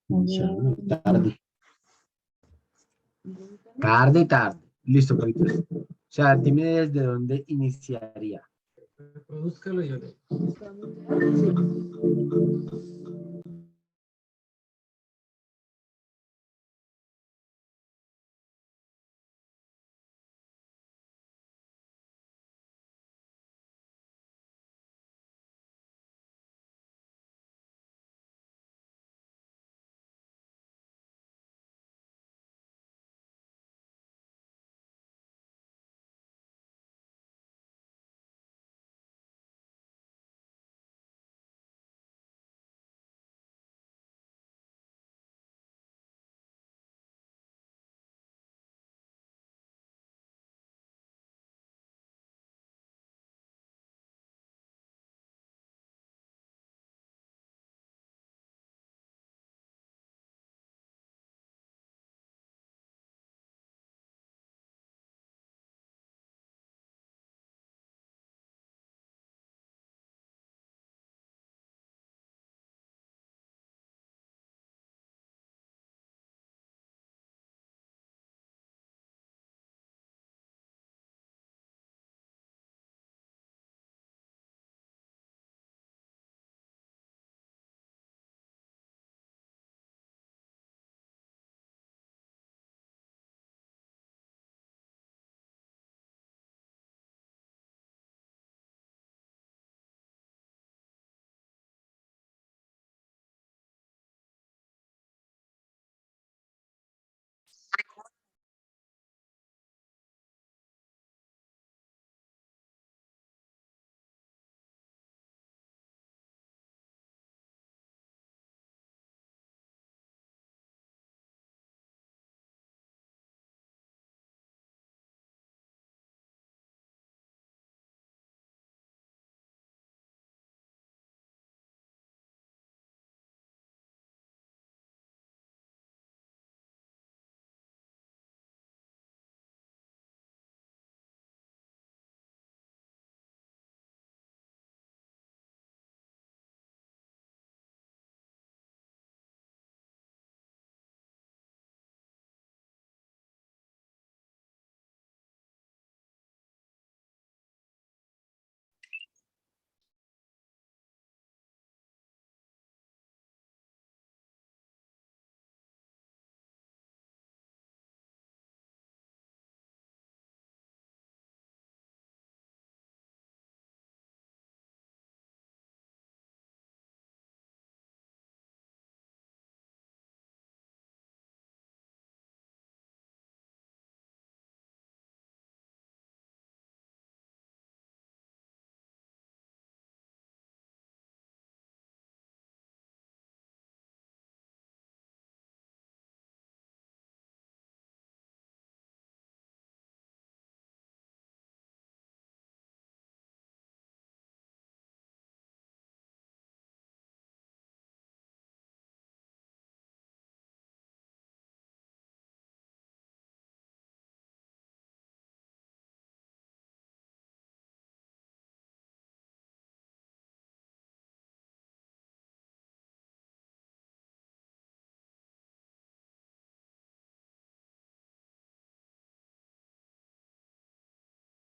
Iniciando tarde. Tarde, tarde. Listo, Carlitos. O sea, dime desde dónde iniciaría. Búscalo y yo leo.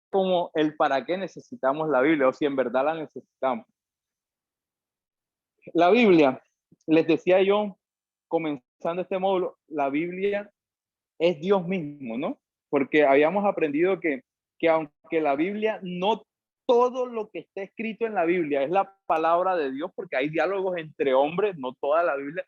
Como el para qué necesitamos la Biblia o si en verdad la necesitamos. La Biblia, les decía yo, comenzando este módulo, la Biblia es Dios mismo, ¿no? Porque habíamos aprendido que aunque la Biblia, no todo lo que está escrito en la Biblia es la palabra de Dios, porque hay diálogos entre hombres, no toda la Biblia,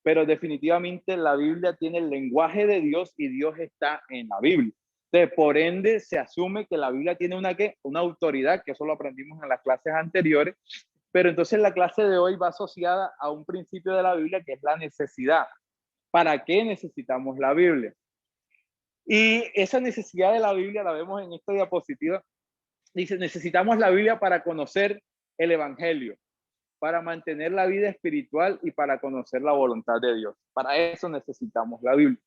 pero definitivamente la Biblia tiene el lenguaje de Dios y Dios está en la Biblia. Entonces, por ende, se asume que la Biblia tiene una autoridad, que eso lo aprendimos en las clases anteriores, pero entonces la clase de hoy va asociada a un principio de la Biblia que es la necesidad. ¿Para qué necesitamos la Biblia? Y esa necesidad de la Biblia la vemos en esta diapositiva. Dice, necesitamos la Biblia para conocer el Evangelio, para mantener la vida espiritual y para conocer la voluntad de Dios. Para eso necesitamos la Biblia,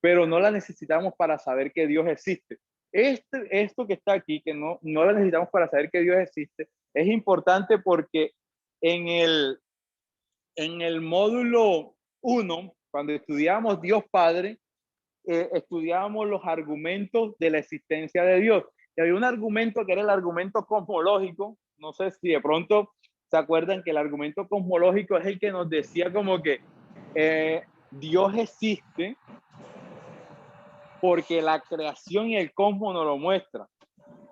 pero no la necesitamos para saber que Dios existe. Esto que está aquí, que no la necesitamos para saber que Dios existe, es importante porque en en el módulo 1, cuando estudiamos Dios Padre, estudiábamos los argumentos de la existencia de Dios. Y había un argumento que era el argumento cosmológico. No sé si de pronto se acuerdan que el argumento cosmológico es el que nos decía como que Dios existe porque la creación y el cosmos nos lo muestran.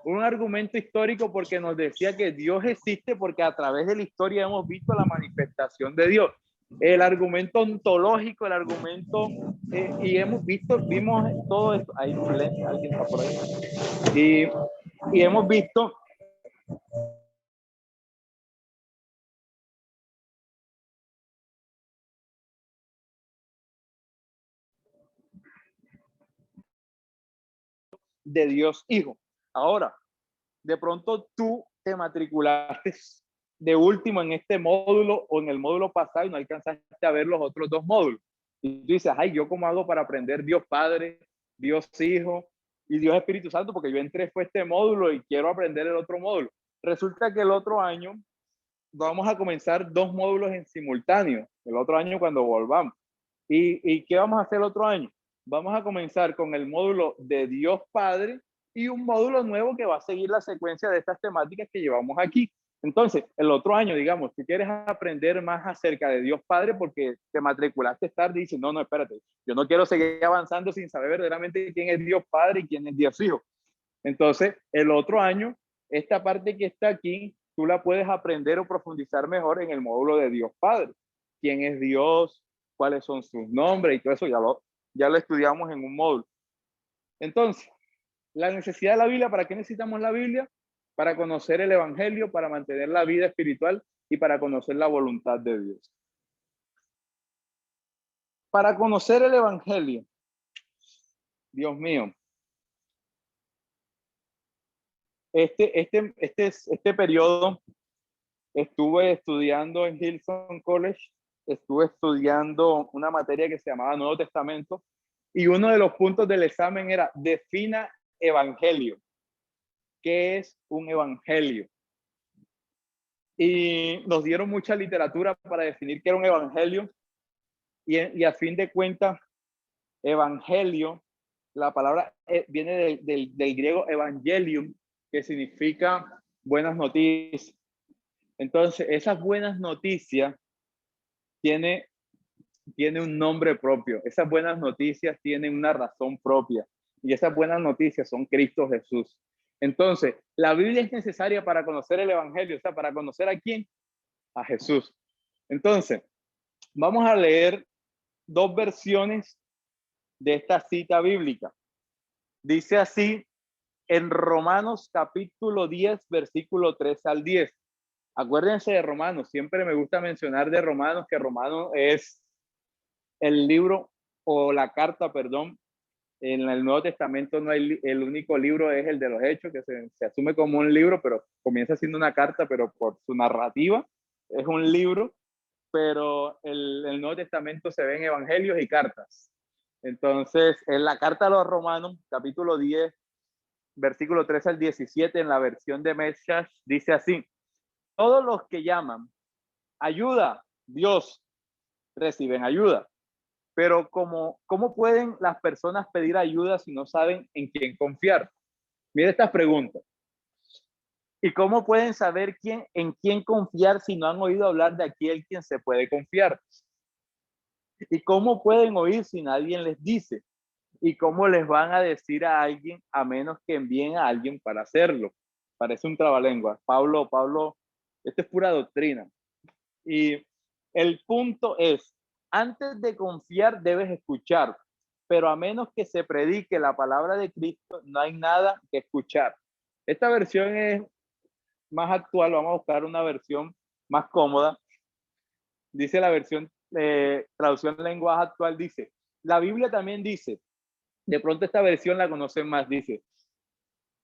Un argumento histórico porque nos decía que Dios existe porque a través de la historia hemos visto la manifestación de Dios. El argumento ontológico, el argumento, y vimos todo esto. Hay silencio, alguien está por ahí. Y hemos visto de Dios Hijo. Ahora, de pronto tú te matriculaste de último en este módulo o en el módulo pasado y no alcanzaste a ver los otros dos módulos. Y tú dices, ay, ¿yo cómo hago para aprender Dios Padre, Dios Hijo y Dios Espíritu Santo? Porque yo entré fue este módulo y quiero aprender el otro módulo. Resulta que el otro año vamos a comenzar 2 módulos en simultáneo, el otro año cuando volvamos. ¿Y qué vamos a hacer el otro año? Vamos a comenzar con el módulo de Dios Padre y un módulo nuevo que va a seguir la secuencia de estas temáticas que llevamos aquí. Entonces, el otro año, digamos, tú quieres aprender más acerca de Dios Padre porque te matriculaste tarde y dices, no, espérate, yo no quiero seguir avanzando sin saber verdaderamente quién es Dios Padre y quién es Dios Hijo. Entonces, el otro año, esta parte que está aquí, tú la puedes aprender o profundizar mejor en el módulo de Dios Padre. ¿Quién es Dios? ¿Cuáles son sus nombres? Y todo eso ya lo estudiamos en un módulo. Entonces, la necesidad de la Biblia, ¿para qué necesitamos la Biblia? Para conocer el Evangelio, para mantener la vida espiritual y para conocer la voluntad de Dios. Para conocer el Evangelio, Dios mío, este periodo estuve estudiando en Hillsong College, estuve estudiando una materia que se llamaba Nuevo Testamento y uno de los puntos del examen era defina evangelio. ¿Qué es un evangelio? Y nos dieron mucha literatura para definir qué era un evangelio y a fin de cuentas, evangelio, la palabra viene del griego evangelium, que significa buenas noticias. Entonces, esas buenas noticias tiene un nombre propio. Esas buenas noticias tienen una razón propia. Y esas buenas noticias son Cristo Jesús. Entonces, la Biblia es necesaria para conocer el Evangelio. O sea, ¿para conocer a quién? A Jesús. Entonces, vamos a leer 2 versiones de esta cita bíblica. Dice así en Romanos capítulo 10, versículo 3 al 10. Acuérdense de Romanos, siempre me gusta mencionar de Romanos que Romanos es el libro o la carta, perdón, en el Nuevo Testamento no hay, el único libro es el de los Hechos, que se asume como un libro, pero comienza siendo una carta, pero por su narrativa es un libro, pero el Nuevo Testamento se ve en evangelios y cartas. Entonces, en la carta a los Romanos, capítulo 10, versículo 3 al 17, en la versión de Meshach, dice así: todos los que llaman ayuda, Dios, reciben ayuda. Pero ¿cómo pueden las personas pedir ayuda si no saben en quién confiar? Mira estas preguntas. ¿Y cómo pueden saber en quién confiar si no han oído hablar de aquel quien se puede confiar? ¿Y cómo pueden oír si nadie les dice? ¿Y cómo les van a decir a alguien a menos que envíen a alguien para hacerlo? Parece un trabalengua. Pablo, esto es pura doctrina. Y el punto es, antes de confiar debes escuchar, pero a menos que se predique la palabra de Cristo, no hay nada que escuchar. Esta versión es más actual, vamos a buscar una versión más cómoda. Dice la versión traducción lenguaje actual, dice, la Biblia también dice, de pronto esta versión la conocen más, dice,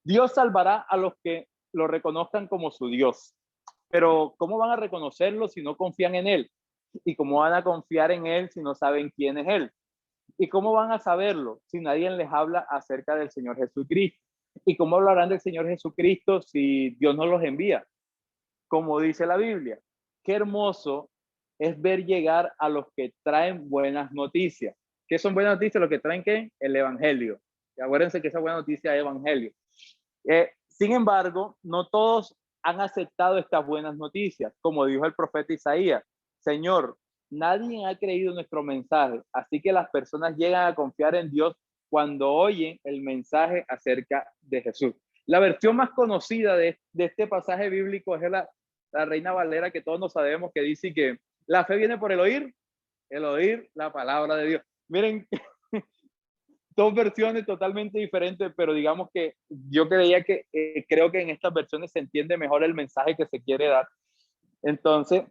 Dios salvará a los que lo reconozcan como su Dios. Pero ¿cómo van a reconocerlo si no confían en Él? ¿Y cómo van a confiar en Él si no saben quién es Él? ¿Y cómo van a saberlo si nadie les habla acerca del Señor Jesucristo? ¿Y cómo hablarán del Señor Jesucristo si Dios no los envía? Como dice la Biblia, qué hermoso es ver llegar a los que traen buenas noticias. ¿Qué son buenas noticias? Los que traen, ¿qué? El evangelio. Y acuérdense que esa buena noticia es evangelio. Sin embargo, no todos han aceptado estas buenas noticias, como dijo el profeta Isaías. Señor, nadie ha creído nuestro mensaje, así que las personas llegan a confiar en Dios cuando oyen el mensaje acerca de Jesús. La versión más conocida de este pasaje bíblico es la Reina Valera, que todos nos sabemos, que dice que la fe viene por el oír la palabra de Dios. Miren, dos versiones totalmente diferentes, pero digamos que yo creo que en estas versiones se entiende mejor el mensaje que se quiere dar. Entonces,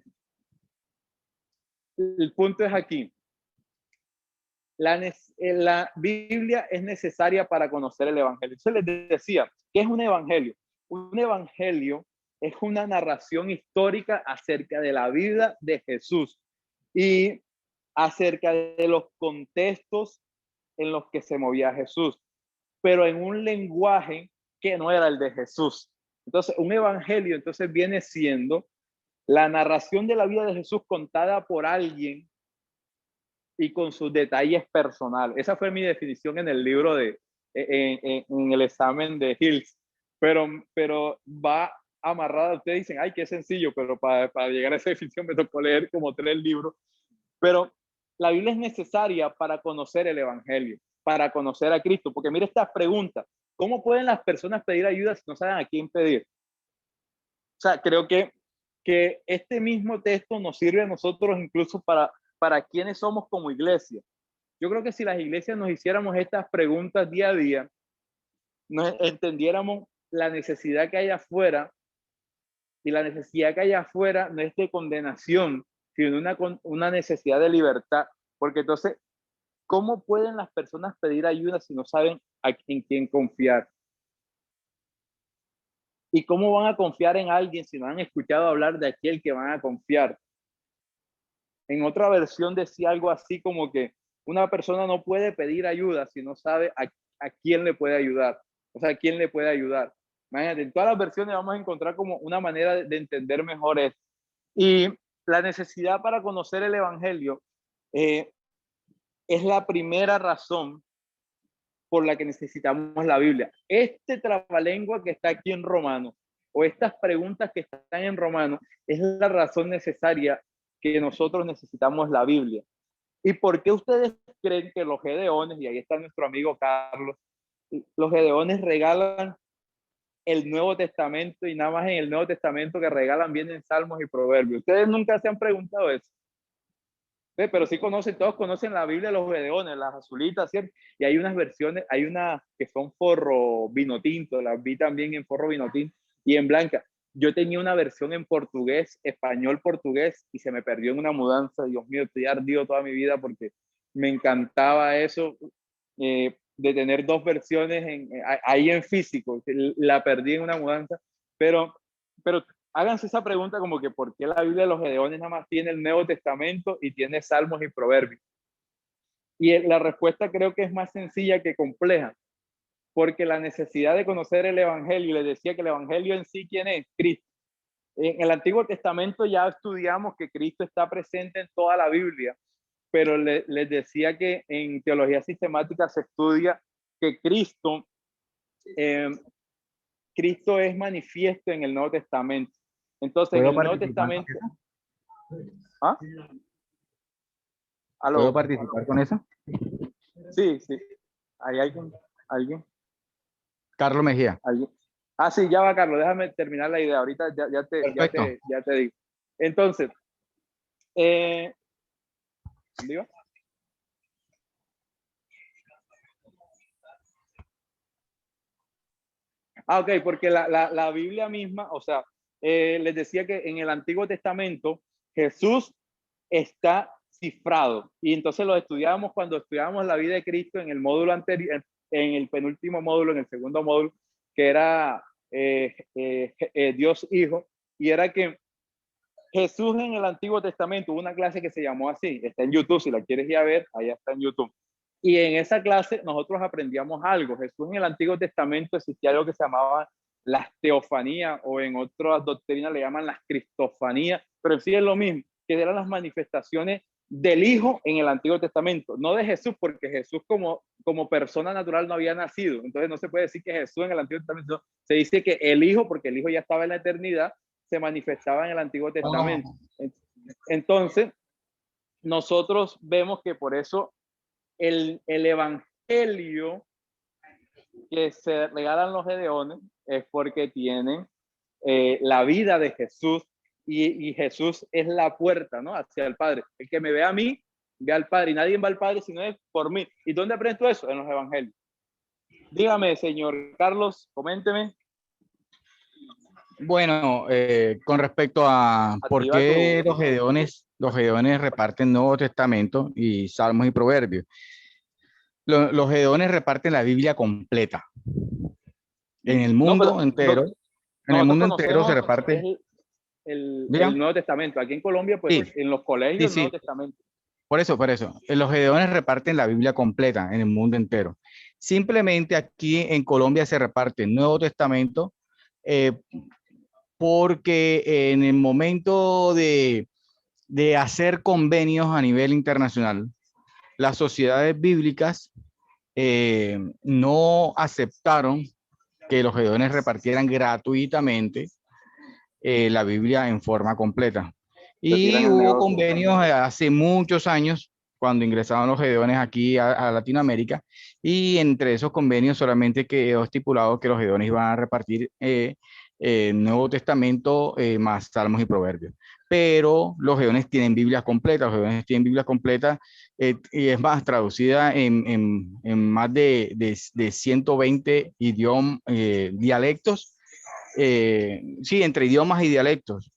el punto es aquí. La Biblia es necesaria para conocer el evangelio. Entonces les decía, ¿qué es un evangelio? Un evangelio es una narración histórica acerca de la vida de Jesús y acerca de los contextos en los que se movía Jesús, pero en un lenguaje que no era el de Jesús. Entonces, un evangelio entonces viene siendo la narración de la vida de Jesús contada por alguien y con sus detalles personales. Esa fue mi definición en el libro en el examen de Hills, pero va amarrada. Ustedes dicen, ay, qué sencillo, pero para llegar a esa definición me tocó leer como 3 libros. Pero la Biblia es necesaria para conocer el evangelio, para conocer a Cristo, porque mire estas preguntas. ¿Cómo pueden las personas pedir ayuda si no saben a quién pedir? O sea, creo que este mismo texto nos sirve a nosotros incluso para quienes somos como iglesia. Yo creo que si las iglesias nos hiciéramos estas preguntas día a día, nos entendiéramos la necesidad que hay afuera, y la necesidad que hay afuera no es de condenación, sino una necesidad de libertad. Porque entonces, ¿cómo pueden las personas pedir ayuda si no saben en quién confiar? ¿Y cómo van a confiar en alguien si no han escuchado hablar de aquel que van a confiar? En otra versión decía algo así como que una persona no puede pedir ayuda si no sabe a quién le puede ayudar. O sea, ¿a quién le puede ayudar? Imagínate, en todas las versiones vamos a encontrar como una manera de entender mejor esto. Y la necesidad para conocer el evangelio es la primera razón por la que necesitamos la Biblia. Este trabalengua que está aquí en Romanos, o estas preguntas que están en Romanos, es la razón necesaria que nosotros necesitamos la Biblia. ¿Y por qué ustedes creen que los gedeones, y ahí está nuestro amigo Carlos, los gedeones regalan el Nuevo Testamento, y nada más en el Nuevo Testamento que regalan vienen Salmos y Proverbios? ¿Ustedes nunca se han preguntado eso? Pero sí todos conocen la Biblia de los gedeones, las azulitas, ¿cierto? Y hay unas versiones, hay unas que son forro vino tinto, las vi también en forro vino tinto y en blanca. Yo tenía una versión en portugués, español, portugués, y se me perdió en una mudanza. Dios mío, estoy ardido toda mi vida porque me encantaba eso, de tener 2 versiones ahí en físico. La perdí en una mudanza, pero háganse esa pregunta como que ¿por qué la Biblia de los gedeones nada más tiene el Nuevo Testamento y tiene Salmos y Proverbios? Y la respuesta creo que es más sencilla que compleja, porque la necesidad de conocer el evangelio, les decía que el evangelio en sí, ¿quién es? Cristo. En el Antiguo Testamento ya estudiamos que Cristo está presente en toda la Biblia, pero les decía que en teología sistemática se estudia que Cristo es manifiesto en el Nuevo Testamento. Entonces, en el Nuevo Testamento... ¿Ah? ¿Puedo participar con eso? Sí. ¿Hay alguien? Carlos Mejía. ¿Alguien? Ah, sí, ya va, Carlos. Déjame terminar la idea. Ahorita ya te digo. Entonces, ¿digo? Ok, porque la Biblia misma, o sea, les decía que en el Antiguo Testamento Jesús está cifrado, y entonces lo estudiamos cuando estudiábamos la vida de Cristo en el módulo anterior, en el penúltimo módulo, en el segundo módulo, que era Dios Hijo, y era que Jesús en el Antiguo Testamento, hubo una clase que se llamó así, está en YouTube, si la quieres ir a ver, allá está en YouTube. Y en esa clase nosotros aprendíamos algo. Jesús en el Antiguo Testamento existía algo que se llamaba las teofanías, o en otras doctrinas le llaman las cristofanías, pero sí es lo mismo, que eran las manifestaciones del Hijo en el Antiguo Testamento, no de Jesús, porque Jesús como persona natural no había nacido. Entonces no se puede decir que Jesús en el Antiguo Testamento, se dice que el Hijo, porque el Hijo ya estaba en la eternidad, se manifestaba en el Antiguo Testamento. Entonces, nosotros vemos que por eso el evangelio que se regalan los gedeones es porque tienen la vida de Jesús y Jesús es la puerta, ¿no?, hacia el Padre. El que me ve a mí, ve al Padre, y nadie va al Padre sino es por mí. ¿Y dónde aprendo eso? En los evangelios. Dígame, señor Carlos, coménteme. Bueno, con respecto a por Activa qué tu... los gedeones reparten Nuevo Testamento y Salmos y Proverbios. Los gedeones reparten la Biblia completa. En el No, pero mundo entero, en el nosotros mundo entero se conocemos reparte. el ¿Ya? Nuevo Testamento. Aquí en Colombia, pues, Sí, en los colegios, el sí. Nuevo Testamento. Por eso. Los gedeones reparten la Biblia completa en el mundo entero. Simplemente aquí en Colombia se reparte el Nuevo Testamento eh, porque en el momento de hacer convenios a nivel internacional, las sociedades bíblicas no aceptaron que los gedeones repartieran gratuitamente la Biblia en forma completa. Se Y tiran el hubo negocio. convenios hace muchos años cuando ingresaron los gedeones aquí a Latinoamérica, y entre esos convenios solamente quedó estipulado que los gedeones iban a repartir Nuevo Testamento más Salmos y Proverbios. Pero los gedeones tienen Biblias completas, y es más, traducida en más de 120 idiomas, dialectos, sí, entre idiomas y dialectos.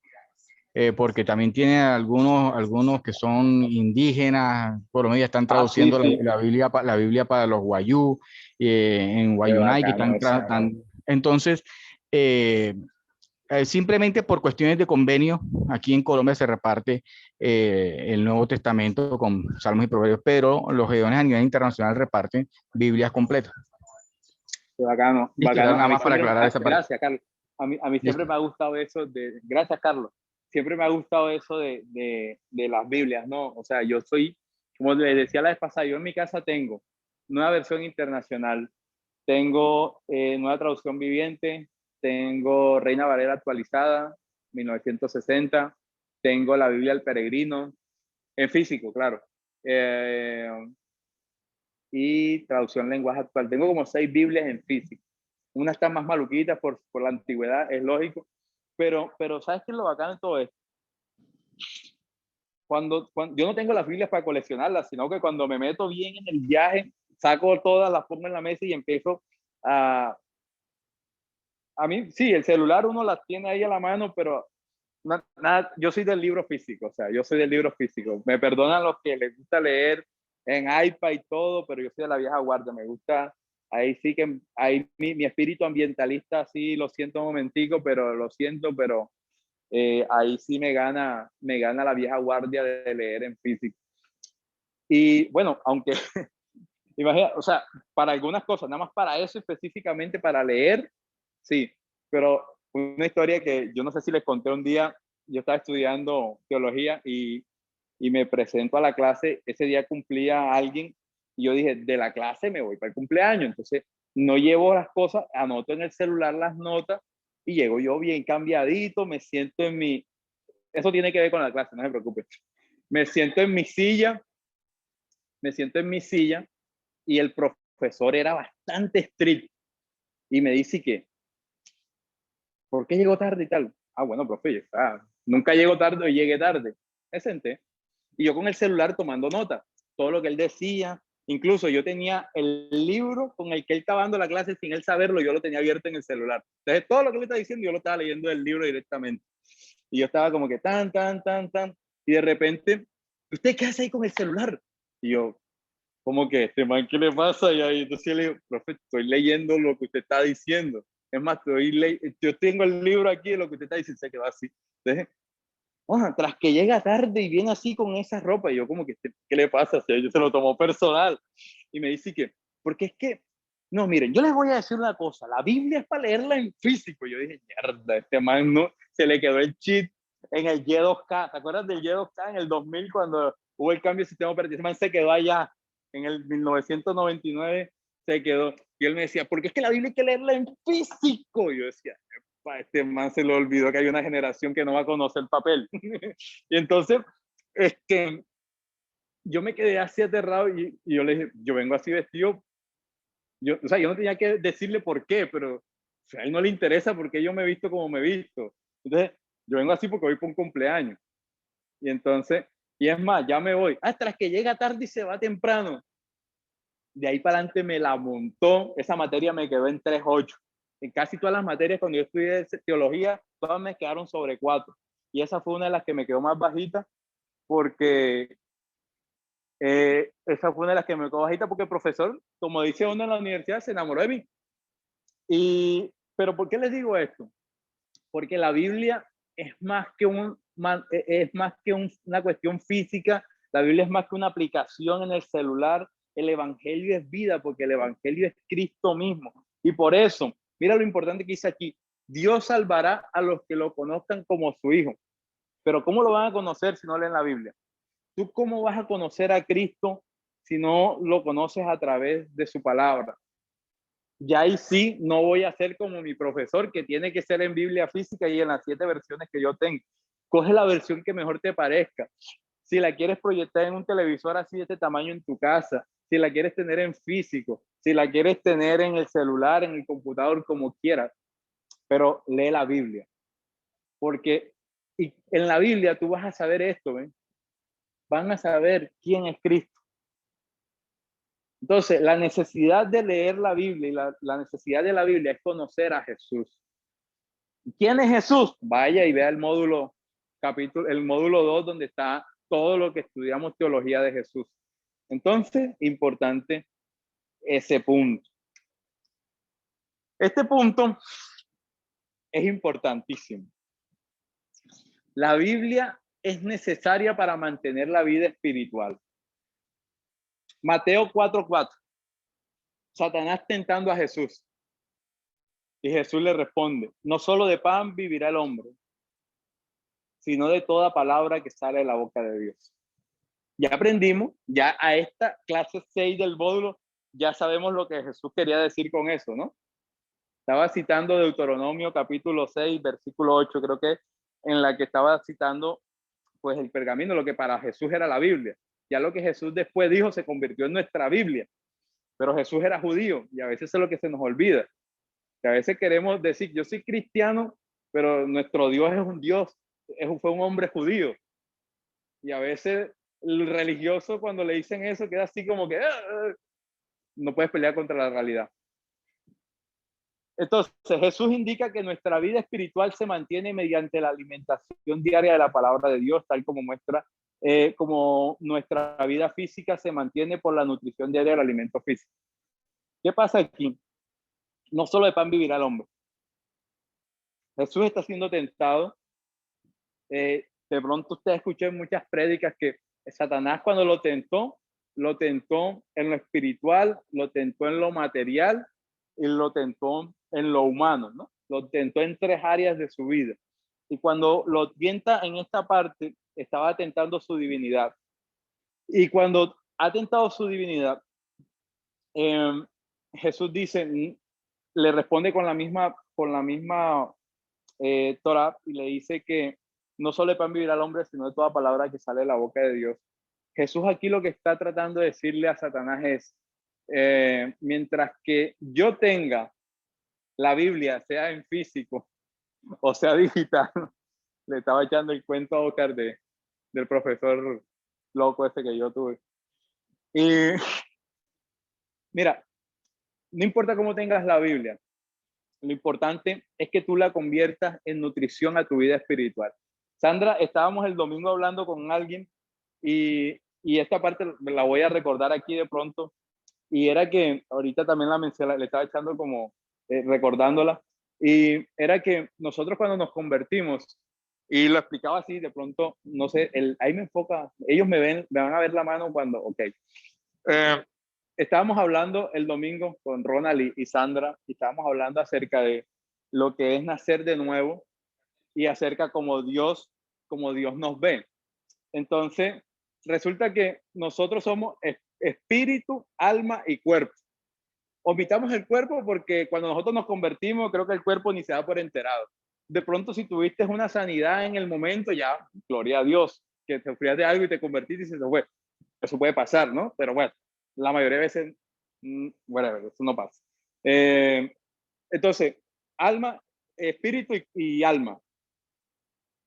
Porque también tiene algunos que son indígenas, por lo menos ya están traduciendo Sí. la Biblia para los Wayuu, en Qué Wayunay, que bacano eso. entonces, simplemente por cuestiones de convenio, aquí en Colombia se reparte el Nuevo Testamento con Salmos y Proverbios, pero los gedeones a nivel internacional reparten Biblias completas. Qué bacano, Listo, era bacano. nada A mí más para siempre, aclarar esa parte. gracias, Carlos. A mí siempre Listo. me ha gustado eso de, gracias, Carlos. Siempre me ha gustado eso de las Biblias, ¿no? O sea, yo soy, como les decía la vez pasada, yo en mi casa tengo Nueva Versión Internacional, tengo Nueva Traducción Viviente, tengo Reina Valera actualizada, 1960, tengo la Biblia del Peregrino, en físico, claro. Y traducción lenguaje actual. Tengo como 6 Biblias en físico. Una está más maluquita por la antigüedad, es lógico. Pero ¿sabes qué es lo bacano de todo esto? Cuando yo no tengo las Biblias para coleccionarlas, sino que cuando me meto bien en el viaje, saco todas, las pongo en la mesa y empiezo a mí, sí, el celular uno las tiene ahí a la mano, pero nada, yo soy del libro físico, o sea, yo soy del libro físico. Me perdonan los que les gusta leer en iPad y todo, pero yo soy de la vieja guardia, me gusta, ahí sí que, ahí mi espíritu ambientalista sí lo siento un momentico, pero lo siento, pero ahí sí me gana la vieja guardia de leer en físico. Y bueno, aunque, imagina, o sea, para algunas cosas, nada más para eso específicamente, para leer, sí, pero una historia que yo no sé si les conté un día, yo estaba estudiando teología y me presento a la clase, ese día cumplía alguien y yo dije, de la clase me voy para el cumpleaños, entonces no llevo las cosas, anoto en el celular las notas y llego yo bien cambiadito, me siento en mi, eso tiene que ver con la clase, no se preocupe, me siento en mi silla y el profesor era bastante estricto y me dice que, ¿por qué llegó tarde y tal? Ah, bueno, profe, nunca llego tarde o llegué tarde. Me senté y yo con el celular tomando nota, todo lo que él decía, incluso yo tenía el libro con el que él estaba dando la clase sin él saberlo, yo lo tenía abierto en el celular. Entonces todo lo que él está diciendo yo lo estaba leyendo del libro directamente. Y yo estaba como que tan, y de repente, ¿usted qué hace ahí con el celular? Y yo, como que, este man, ¿qué le pasa? Y ahí, entonces yo le digo, profe, estoy leyendo lo que usted está diciendo. Es más, yo tengo el libro aquí de lo que usted está diciendo, se quedó así. Entonces, tras que llega tarde y viene así con esa ropa, y yo como que, ¿qué le pasa? O sea, yo se lo tomó personal. Y me dice que, porque es que, no, miren, yo les voy a decir una cosa, la Biblia es para leerla en físico. Yo dije, mierda, este man no, se le quedó el cheat en el Y2K. ¿Te acuerdas del Y2K en el 2000 cuando hubo el cambio de sistema operativo? Ese man se quedó allá. En el 1999 se quedó. Y él me decía, ¿por qué es que la Biblia hay que leerla en físico? Y yo decía, este man se le olvidó que hay una generación que no va a conocer el papel. Y entonces, yo me quedé así aterrado y yo le dije, yo vengo así vestido. O sea, yo no tenía que decirle por qué, pero a él no le interesa porque yo me he visto como me he visto. Entonces, yo vengo así porque voy por un cumpleaños. Y entonces, y es más, ya me voy. Hasta que llega tarde y se va temprano. De ahí para adelante me la montó. Esa materia me quedó en 3.8. En casi todas las materias, cuando yo estudié teología, todas me quedaron sobre 4. Y esa fue una de las que me quedó más bajita porque esa fue una de las que me quedó bajita porque el profesor, como dice uno en la universidad, se enamoró de mí. Pero ¿por qué les digo esto? Porque la Biblia es más que una cuestión física. La Biblia es más que una aplicación en el celular. El evangelio es vida, porque el evangelio es Cristo mismo. Y por eso, mira lo importante que dice aquí: Dios salvará a los que lo conozcan como su hijo. Pero ¿cómo lo van a conocer si no leen la Biblia? ¿Tú cómo vas a conocer a Cristo si no lo conoces a través de su palabra? Ya ahí sí no voy a ser como mi profesor, que tiene que ser en Biblia física y en las 7 versiones que yo tengo. Coge la versión que mejor te parezca. Si la quieres proyectar en un televisor así de este tamaño en tu casa, si la quieres tener en físico, si la quieres tener en el celular, en el computador, como quieras, pero lee la Biblia. Porque en la Biblia tú vas a saber esto, ¿ven? Van a saber quién es Cristo. Entonces, la necesidad de leer la Biblia y la necesidad de la Biblia es conocer a Jesús. ¿Quién es Jesús? Vaya y vea el módulo 2, donde está todo lo que estudiamos teología de Jesús. Entonces, importante ese punto. Este punto es importantísimo. La Biblia es necesaria para mantener la vida espiritual. Mateo 4:4. Satanás tentando a Jesús. Y Jesús le responde: no solo de pan vivirá el hombre, sino de toda palabra que sale de la boca de Dios. Ya aprendimos, ya a esta clase 6 del módulo, ya sabemos lo que Jesús quería decir con eso, ¿no? Estaba citando Deuteronomio capítulo 6, versículo 8, creo que, en la que estaba citando pues el pergamino, lo que para Jesús era la Biblia. Ya lo que Jesús después dijo se convirtió en nuestra Biblia. Pero Jesús era judío y a veces es lo que se nos olvida. Que a veces queremos decir, yo soy cristiano, pero nuestro Dios es un Dios, fue un hombre judío. Y a veces el religioso, cuando le dicen eso, queda así como que no puedes pelear contra la realidad. Entonces, Jesús indica que nuestra vida espiritual se mantiene mediante la alimentación diaria de la palabra de Dios, tal como muestra, como nuestra vida física se mantiene por la nutrición diaria del alimento físico. ¿Qué pasa aquí? No solo de pan vivirá el hombre. Jesús está siendo tentado. De pronto usted escuchó en muchas prédicas que Satanás, cuando lo tentó en lo espiritual, lo tentó en lo material y lo tentó en lo humano, ¿no? Lo tentó en 3 áreas de su vida. Y cuando lo tienta en esta parte, estaba tentando su divinidad. Y cuando ha tentado su divinidad, Jesús dice, le responde con la misma Torah, y le dice que no solo de pan vivirá el hombre, sino de toda palabra que sale de la boca de Dios. Jesús aquí lo que está tratando de decirle a Satanás es, mientras que yo tenga la Biblia, sea en físico o sea digital, le estaba echando el cuento a Oscar del profesor loco ese que yo tuve. Y mira, no importa cómo tengas la Biblia, lo importante es que tú la conviertas en nutrición a tu vida espiritual. Sandra, estábamos el domingo hablando con alguien y esta parte la voy a recordar aquí de pronto, y era que ahorita también la mencioné, le estaba echando como recordándola, y era que nosotros cuando nos convertimos, y lo explicaba así, de pronto, no sé, ahí me enfoca, ellos me van a ver la mano cuando, ok. Estábamos hablando el domingo con Ronald y Sandra, y estábamos hablando acerca de lo que es nacer de nuevo y acerca como Dios como Dios nos ve. Entonces, resulta que nosotros somos espíritu, alma y cuerpo. Omitamos el cuerpo porque cuando nosotros nos convertimos, creo que el cuerpo ni se da por enterado. De pronto, si tuviste una sanidad en el momento, ya, gloria a Dios, que te sufrías de algo y te convertiste y se fue. Eso puede pasar, ¿no? Pero bueno, la mayoría de veces, bueno, eso no pasa. Entonces, alma, espíritu y alma.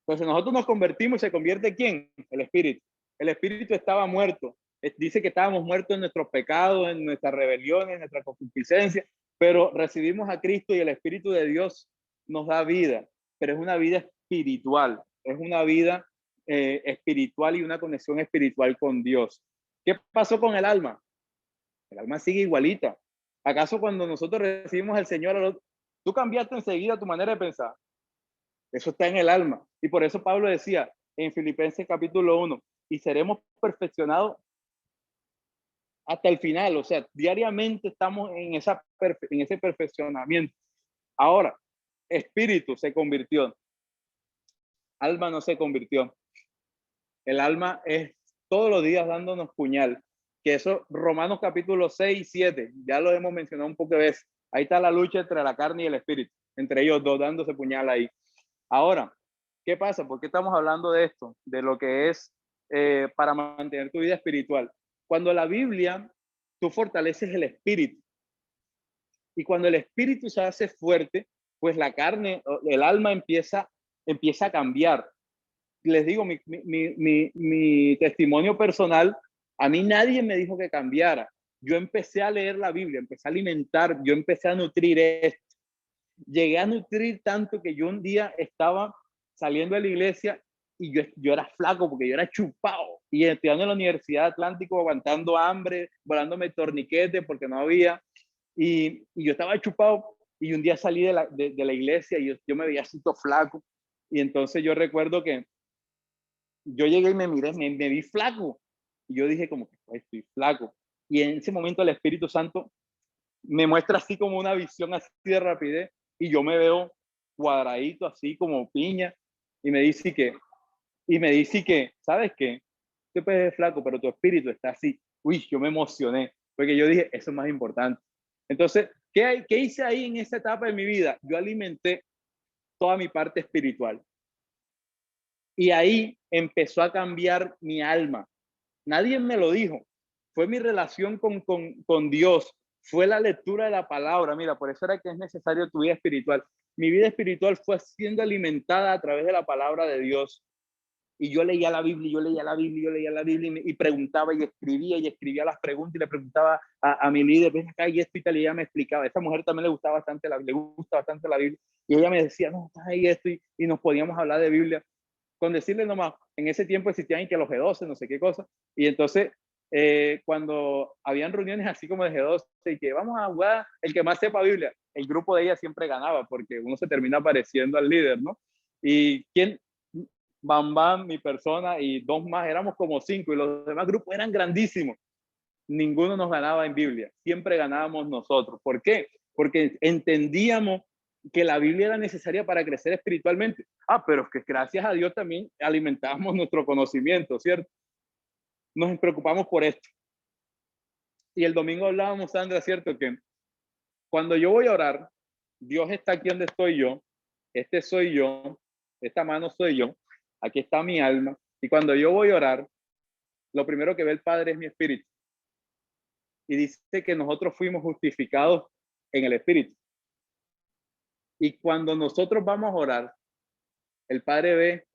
Entonces nosotros nos convertimos y se convierte ¿quién? El espíritu. El espíritu estaba muerto. Dice que estábamos muertos en nuestros pecados, en nuestras rebeliones, en nuestra concupiscencia, pero recibimos a Cristo y el Espíritu de Dios nos da vida, pero es una vida espiritual, es una vida espiritual y una conexión espiritual con Dios. ¿Qué pasó con el alma? El alma sigue igualita. ¿Acaso cuando nosotros recibimos al Señor, tú cambiaste enseguida tu manera de pensar? Eso está en el alma. Y por eso Pablo decía en Filipenses capítulo 1, y seremos perfeccionados hasta el final. O sea, diariamente estamos en ese perfeccionamiento. Ahora, espíritu se convirtió. Alma no se convirtió. El alma es todos los días dándonos puñal. Que eso, Romanos capítulo 6 y 7, ya lo hemos mencionado un poco de veces. Ahí está la lucha entre la carne y el espíritu. Entre ellos dos dándose puñal ahí. Ahora, ¿qué pasa? ¿Por qué estamos hablando de esto? De lo que es para mantener tu vida espiritual. Cuando la Biblia, tú fortaleces el espíritu. Y cuando el espíritu se hace fuerte, pues la carne, el alma empieza a cambiar. Les digo, mi testimonio personal, a mí nadie me dijo que cambiara. Yo empecé a leer la Biblia, empecé a alimentar, yo empecé a nutrir esto. Llegué a nutrir tanto que yo un día estaba saliendo de la iglesia y yo era flaco porque yo era chupado. Y estudiando en la Universidad Atlántico, aguantando hambre, volándome torniquetes porque no había. Y yo estaba chupado y un día salí de la iglesia y yo me veía así todo flaco. Y entonces yo recuerdo que yo llegué y me miré, me vi flaco. Y yo dije como que estoy flaco. Y en ese momento el Espíritu Santo me muestra así como una visión así de rapidez y yo me veo cuadradito así como piña y me dice que, ¿sabes qué? Tú puedes ser flaco, pero tu espíritu está así. Uy, yo me emocioné porque yo dije, eso es más importante. Entonces, ¿qué hice ahí en esa etapa de mi vida? Yo alimenté toda mi parte espiritual. Y ahí empezó a cambiar mi alma. Nadie me lo dijo. Fue mi relación con Dios. Fue la lectura de la palabra. Mira, por eso era que es necesario tu vida espiritual. Mi vida espiritual fue siendo alimentada a través de la palabra de Dios. Y yo leía la Biblia, y preguntaba y escribía las preguntas y le preguntaba a mi líder, ven acá y esto y tal, y ella me explicaba. A esa mujer también le gusta bastante la Biblia. Y ella me decía, no, está ahí esto, y nos podíamos hablar de Biblia. Con decirle nomás, en ese tiempo existían que los G12, no sé qué cosa. Y entonces, cuando habían reuniones así como de G12 y que vamos a jugar el que más sepa Biblia, el grupo de ella siempre ganaba porque uno se termina pareciendo al líder, ¿no? Y quién, Bam, mi persona y dos más, éramos como 5 y los demás grupos eran grandísimos. Ninguno nos ganaba en Biblia, siempre ganábamos nosotros. ¿Por qué? Porque entendíamos que la Biblia era necesaria para crecer espiritualmente. Pero es que gracias a Dios también alimentábamos nuestro conocimiento, ¿cierto? Nos preocupamos por esto. Y el domingo hablábamos, Sandra, ¿cierto? Que cuando yo voy a orar, Dios está aquí donde estoy yo, este soy yo, esta mano soy yo, aquí está mi alma. Y cuando yo voy a orar, lo primero que ve el Padre es mi espíritu. Y dice que nosotros fuimos justificados en el espíritu. Y cuando nosotros vamos a orar, el Padre ve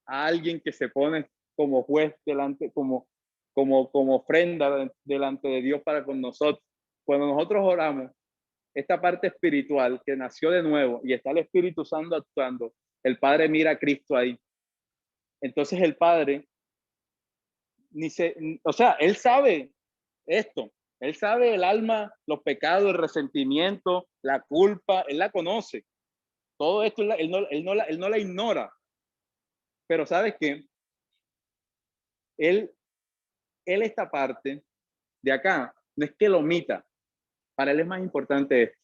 a alguien que se pone como juez delante, como ofrenda delante de Dios para con nosotros. Cuando nosotros oramos, esta parte espiritual que nació de nuevo y está el Espíritu Santo actuando, el Padre mira a Cristo ahí. Entonces el Padre él sabe esto, él sabe el alma, los pecados, el resentimiento, la culpa, él la conoce. Todo esto él no la ignora. Pero ¿sabes qué? Él esta parte de acá, no es que lo omita, para él es más importante esto.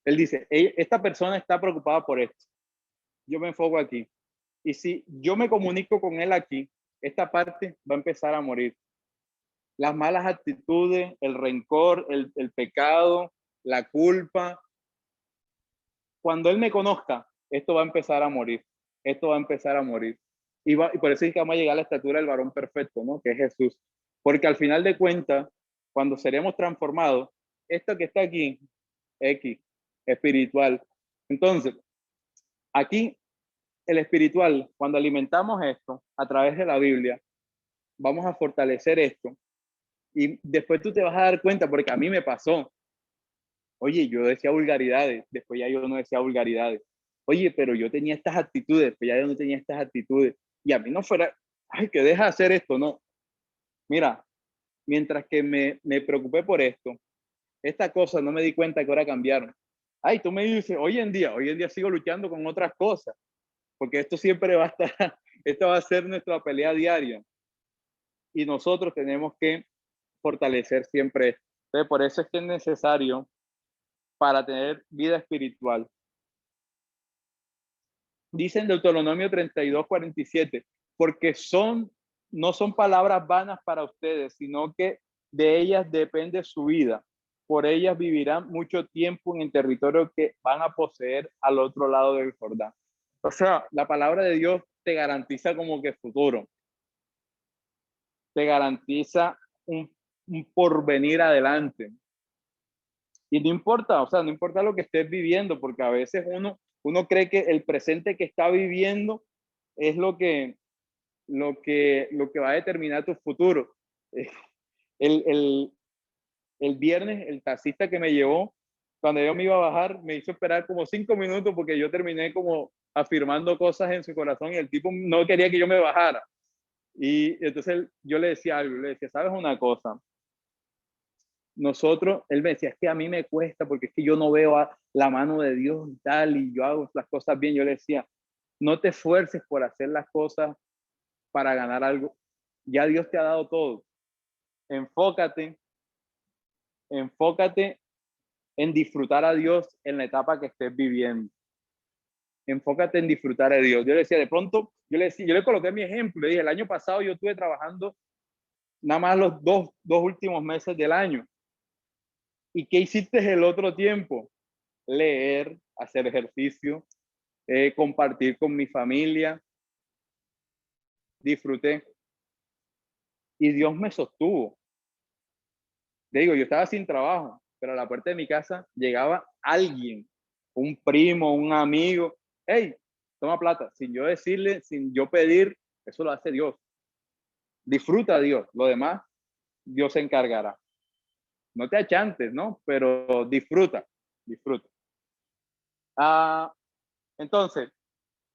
Él dice, esta persona está preocupada por esto. Yo me enfoco aquí. Y si yo me comunico con Él aquí, esta parte va a empezar a morir. Las malas actitudes, el rencor, el pecado, la culpa. Cuando Él me conozca, esto va a empezar a morir. Esto va a empezar a morir. Y por eso es que vamos a llegar a la estatura del varón perfecto, ¿no? Que es Jesús. Porque al final de cuentas, cuando seremos transformados, esto que está aquí, X, espiritual. Entonces, aquí, el espiritual, cuando alimentamos esto a través de la Biblia, vamos a fortalecer esto. Y después tú te vas a dar cuenta, porque a mí me pasó. Oye, yo decía vulgaridades, después ya yo no decía vulgaridades. Oye, pero yo tenía estas actitudes, después ya yo no tenía estas actitudes. Y a mí no fuera, ay, que deja de hacer esto, no. Mira, mientras que me preocupé por esto, estas cosas no me di cuenta que ahora cambiaron. Ay, tú me dices, hoy en día sigo luchando con otras cosas, porque esto siempre va a estar, esto va a ser nuestra pelea diaria. Y nosotros tenemos que fortalecer siempre esto. Entonces, por eso es que es necesario para tener vida espiritual. Dice en Deuteronomio 32:47, porque no son palabras vanas para ustedes, sino que de ellas depende su vida. Por ellas vivirán mucho tiempo en el territorio que van a poseer al otro lado del Jordán. O sea, la palabra de Dios te garantiza como que futuro. Te garantiza un porvenir adelante. Y no importa, o sea, no importa lo que estés viviendo, porque a veces uno cree que el presente que está viviendo es lo que va a determinar tu futuro. El viernes, el taxista que me llevó, cuando yo me iba a bajar, me hizo esperar como 5 minutos porque yo terminé como afirmando cosas en su corazón y el tipo no quería que yo me bajara. Y entonces yo le decía algo, le decía, ¿sabes una cosa? Él me decía, es que a mí me cuesta porque es que yo no veo a la mano de Dios y tal, y yo hago las cosas bien. Yo le decía, no te esfuerces por hacer las cosas para ganar algo. Ya Dios te ha dado todo. Enfócate en disfrutar a Dios en la etapa que estés viviendo. Enfócate en disfrutar a Dios. Yo le decía, de pronto, yo le coloqué mi ejemplo. Le dije, el año pasado yo estuve trabajando nada más los dos últimos meses del año. ¿Y qué hiciste el otro tiempo? Leer, hacer ejercicio, compartir con mi familia. Disfruté. Y Dios me sostuvo. Le digo, yo estaba sin trabajo, pero a la puerta de mi casa llegaba alguien, un primo, un amigo. Hey, toma plata. Sin yo decirle, sin yo pedir, eso lo hace Dios. Disfruta a Dios. Lo demás, Dios se encargará. No te achantes, ¿no? Pero disfruta. Entonces,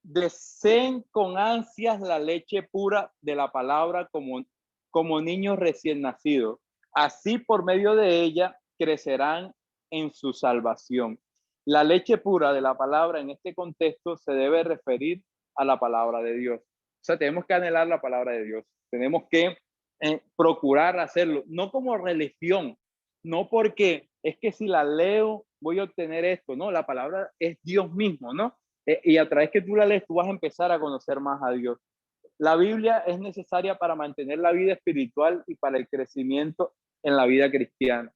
deseen con ansias la leche pura de la palabra como niños recién nacidos. Así por medio de ella crecerán en su salvación. La leche pura de la palabra en este contexto se debe referir a la palabra de Dios. O sea, tenemos que anhelar la palabra de Dios. Tenemos que procurar hacerlo, no como religión, no porque es que si la leo voy a obtener esto, no, la palabra es Dios mismo, ¿no? Y a través que tú la lees, tú vas a empezar a conocer más a Dios. La Biblia es necesaria para mantener la vida espiritual y para el crecimiento en la vida cristiana.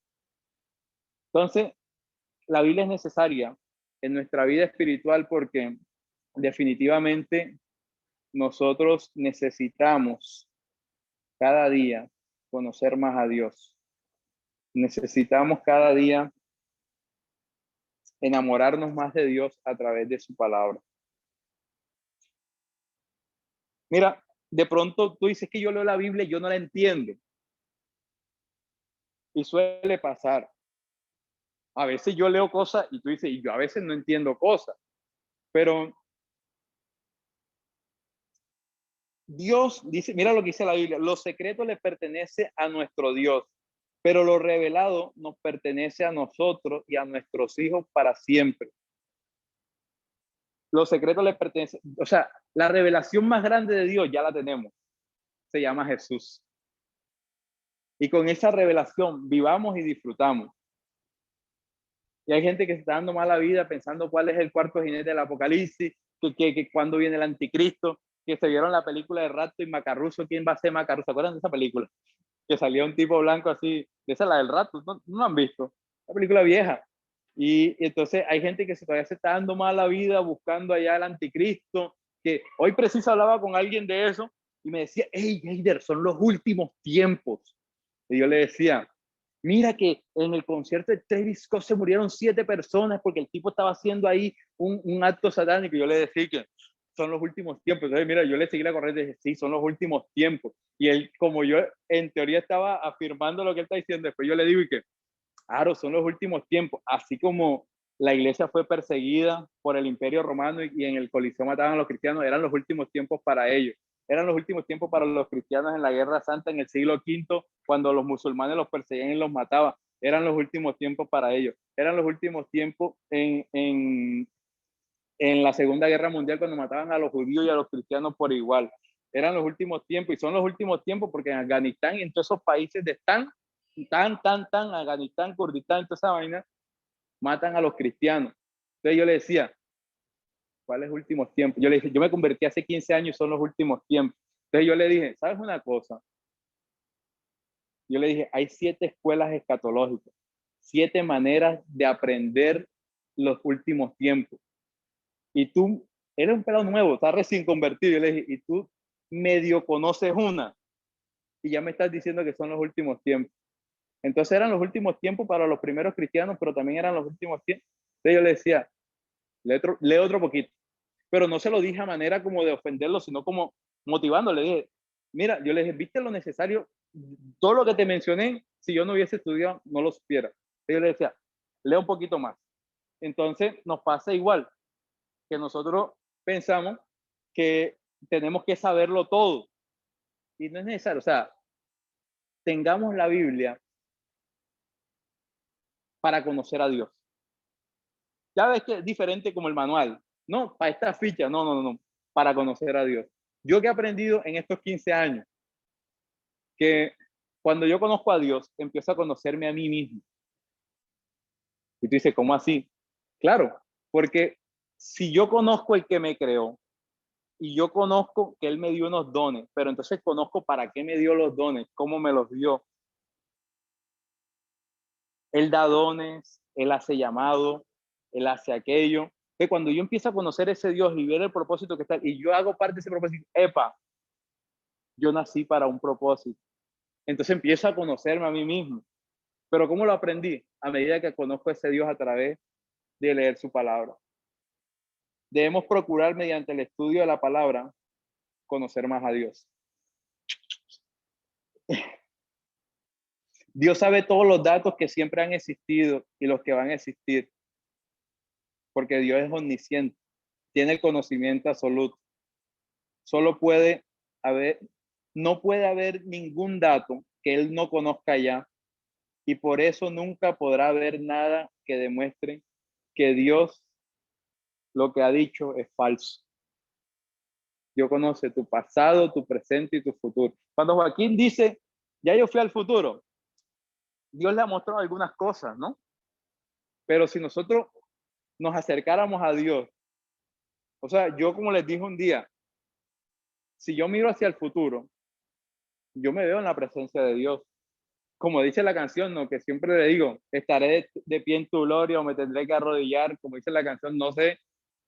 Entonces, la Biblia es necesaria en nuestra vida espiritual porque definitivamente nosotros necesitamos cada día conocer más a Dios. Necesitamos cada día enamorarnos más de Dios a través de su palabra. Mira, de pronto tú dices que yo leo la Biblia y yo no la entiendo. Y suele pasar. A veces yo leo cosas y tú dices, y yo a veces no entiendo cosas. Pero Dios dice, mira lo que dice la Biblia, lo secreto le pertenece a nuestro Dios, pero lo revelado nos pertenece a nosotros y a nuestros hijos para siempre. Los secretos les pertenecen, o sea, la revelación más grande de Dios ya la tenemos, se llama Jesús. Y con esa revelación vivamos y disfrutamos. Y hay gente que se está dando mala vida pensando cuál es el cuarto jinete del Apocalipsis, que cuando viene el anticristo, que se vieron la película de Rato y Macaruso, ¿quién va a ser Macaruso? ¿Se acuerdan de esa película? Que salía un tipo blanco así, de esa la del Rato, no lo han visto, la película vieja. Y entonces hay gente que todavía se está dando mala vida buscando allá el anticristo, que hoy preciso hablaba con alguien de eso y me decía, hey, Heider, son los últimos tiempos. Y yo le decía, mira que en el concierto de Travis Scott se murieron 7 personas porque el tipo estaba haciendo ahí un acto satánico. Y yo le decía que son los últimos tiempos. Entonces, mira, yo le seguí la corriente y dije, sí, son los últimos tiempos. Y él, como yo en teoría estaba afirmando lo que él está diciendo, después yo le digo y que, claro, son los últimos tiempos. Así como la iglesia fue perseguida por el Imperio Romano y en el Coliseo mataban a los cristianos, eran los últimos tiempos para ellos. Eran los últimos tiempos para los cristianos en la Guerra Santa en el siglo V, cuando los musulmanes los perseguían y los mataban. Eran los últimos tiempos para ellos. Eran los últimos tiempos en la Segunda Guerra Mundial, cuando mataban a los judíos y a los cristianos por igual. Eran los últimos tiempos y son los últimos tiempos porque en Afganistán y en todos esos países de Afganistán, Kurdistán, toda esa vaina, matan a los cristianos. Entonces yo le decía, ¿cuáles últimos tiempos? Yo le dije, yo me convertí hace 15 años, son los últimos tiempos. Entonces yo le dije, ¿sabes una cosa? Yo le dije, hay 7 escuelas escatológicas, 7 maneras de aprender los últimos tiempos. Y tú eres un pelado nuevo, estás recién convertido. Yo le dije, y tú medio conoces una y ya me estás diciendo que son los últimos tiempos. Entonces eran los últimos tiempos para los primeros cristianos, pero también eran los últimos tiempos. Entonces yo le decía, lee otro poquito. Pero no se lo dije a manera como de ofenderlo, sino como motivando. Le dije, mira, yo le dije, viste lo necesario, todo lo que te mencioné, si yo no hubiese estudiado, no lo supiera. Entonces yo le decía, lee un poquito más. Entonces nos pasa igual, que nosotros pensamos que tenemos que saberlo todo. Y no es necesario. O sea, tengamos la Biblia para conocer a Dios. Ya ves que es diferente como el manual. No, para esta ficha, no, para conocer a Dios. Yo que he aprendido en estos 15 años, que cuando yo conozco a Dios, empiezo a conocerme a mí mismo. Y tú dices, ¿cómo así? Claro, porque si yo conozco el que me creó y yo conozco que Él me dio unos dones, pero entonces conozco para qué me dio los dones, cómo me los dio. Él da dones, Él hace llamado, Él hace aquello. Que cuando yo empiezo a conocer ese Dios y ver el propósito que está, y yo hago parte de ese propósito, epa, yo nací para un propósito. Entonces empiezo a conocerme a mí mismo. Pero ¿cómo lo aprendí? A medida que conozco a ese Dios a través de leer su palabra. Debemos procurar mediante el estudio de la palabra conocer más a Dios. Dios sabe todos los datos que siempre han existido y los que van a existir, porque Dios es omnisciente, tiene el conocimiento absoluto. No puede haber ningún dato que Él no conozca ya, y por eso nunca podrá haber nada que demuestre que Dios lo que ha dicho es falso. Dios conoce tu pasado, tu presente y tu futuro. Cuando Joaquín dice, ya yo fui al futuro, Dios le ha mostrado algunas cosas, ¿no? Pero si nosotros nos acercáramos a Dios, o sea, yo como les dije un día, si yo miro hacia el futuro, yo me veo en la presencia de Dios. Como dice la canción, ¿no? Que siempre le digo, estaré de pie en tu gloria o me tendré que arrodillar, como dice la canción, no sé,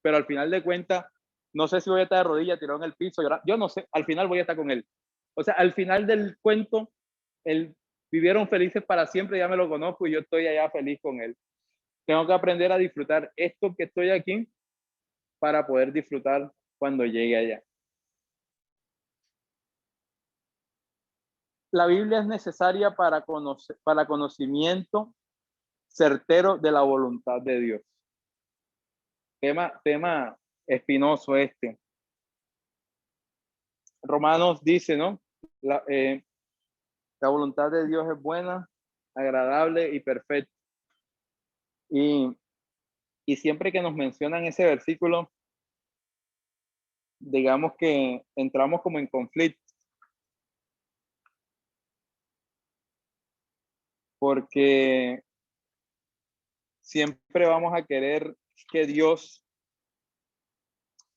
pero al final de cuentas, no sé si voy a estar de rodillas, tirado en el piso, llorar, yo no sé, al final voy a estar con Él. O sea, al final del cuento, vivieron felices para siempre, ya me lo conozco y yo estoy allá feliz con Él. Tengo que aprender a disfrutar esto que estoy aquí para poder disfrutar cuando llegue allá. La Biblia es necesaria para conocimiento certero de la voluntad de Dios. Tema espinoso este. Romanos dice, ¿no? La voluntad de Dios es buena, agradable y perfecta. Y siempre que nos mencionan ese versículo, digamos que entramos como en conflicto. Porque siempre vamos a querer que Dios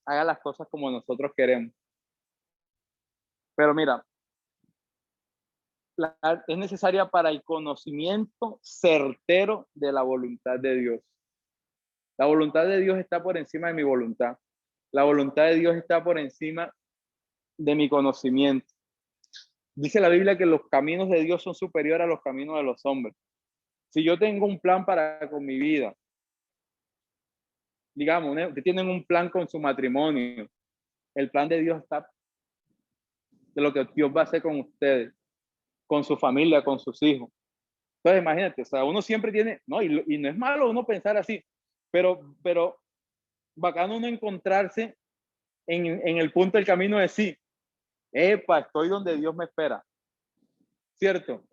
haga las cosas como nosotros queremos. Pero mira, es necesaria para el conocimiento certero de la voluntad de Dios. La voluntad de Dios está por encima de mi voluntad. La voluntad de Dios está por encima de mi conocimiento. Dice la Biblia que los caminos de Dios son superiores a los caminos de los hombres. Si yo tengo un plan para con mi vida, digamos, que tienen un plan con su matrimonio, el plan de Dios está de lo que Dios va a hacer con ustedes, con su familia, con sus hijos. Entonces, imagínate, o sea, uno siempre tiene, no, y no es malo uno pensar así, pero bacano uno encontrarse en el punto del camino de sí, epa, estoy donde Dios me espera, ¿cierto?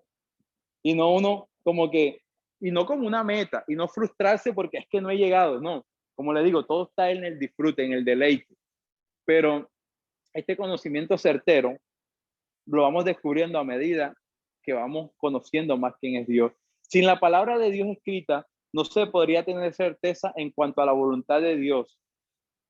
Y no uno como que, y no como una meta, y no frustrarse porque es que no he llegado, no. Como le digo, todo está en el disfrute, en el deleite. Pero este conocimiento certero lo vamos descubriendo a medida que vamos conociendo más quién es Dios. Sin la palabra de Dios escrita, no se podría tener certeza en cuanto a la voluntad de Dios.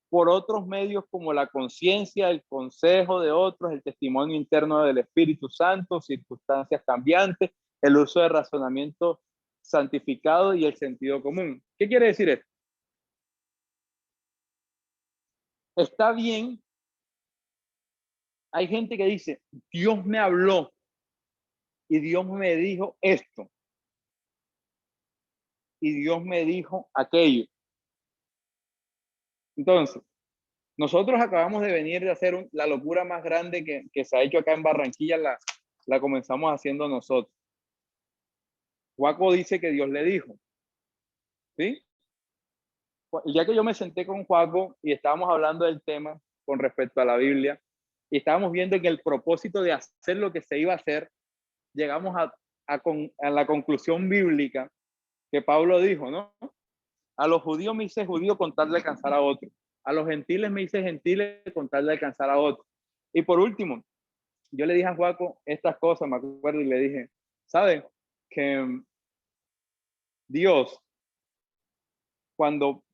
Por otros medios como la conciencia, el consejo de otros, el testimonio interno del Espíritu Santo, circunstancias cambiantes, el uso de razonamiento santificado y el sentido común. ¿Qué quiere decir esto? Está bien. Hay gente que dice, Dios me habló y Dios me dijo esto. Y Dios me dijo aquello. Entonces, nosotros acabamos de venir de hacer la locura más grande que se ha hecho acá en Barranquilla, la comenzamos haciendo nosotros. Juaco dice que Dios le dijo. ¿Sí? El día que yo me senté con Juaco y estábamos hablando del tema con respecto a la Biblia, y estábamos viendo que el propósito de hacer lo que se iba a hacer, llegamos a la conclusión bíblica que Pablo dijo, ¿no? A los judíos me hice judío con tal de alcanzar a otros. A los gentiles me hice gentiles con tal de alcanzar a otros. Y por último, yo le dije a Juaco estas cosas, me acuerdo, y le dije, ¿sabe? Que Dios, cuando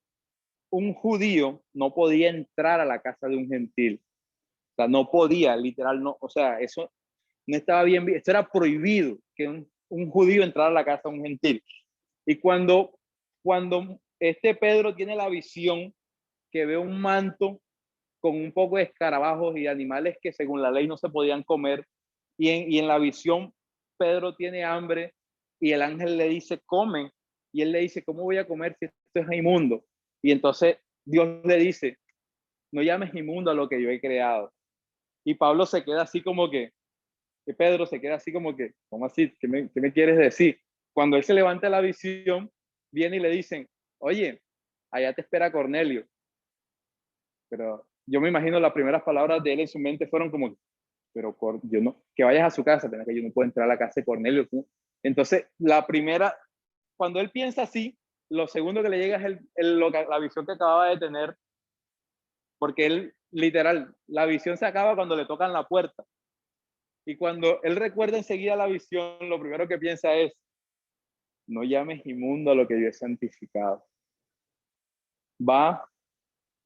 un judío no podía entrar a la casa de un gentil, o sea, no podía, literal, no, o sea, eso no estaba bien, esto era prohibido, que un judío entrara a la casa de un gentil. Y cuando este Pedro tiene la visión que ve un manto con un poco de escarabajos y animales que según la ley no se podían comer, y en la visión Pedro tiene hambre y el ángel le dice, come, y él le dice, ¿cómo voy a comer si esto es inmundo? Y entonces Dios le dice, no llames inmundo a lo que yo he creado. Y Pablo se queda así como que Pedro se queda así como que, ¿cómo así? ¿Qué me quieres decir? Cuando él se levanta la visión, viene y le dicen, oye, allá te espera Cornelio. Pero yo me imagino las primeras palabras de él en su mente fueron como, pero yo no, que vayas a su casa, que yo no puedo entrar a la casa de Cornelio. ¿No? Entonces, la primera, cuando él piensa así, lo segundo que le llega es la visión que acababa de tener, porque él, literal, la visión se acaba cuando le tocan la puerta. Y cuando él recuerda enseguida la visión, lo primero que piensa es, no llames inmundo a lo que yo he santificado. Va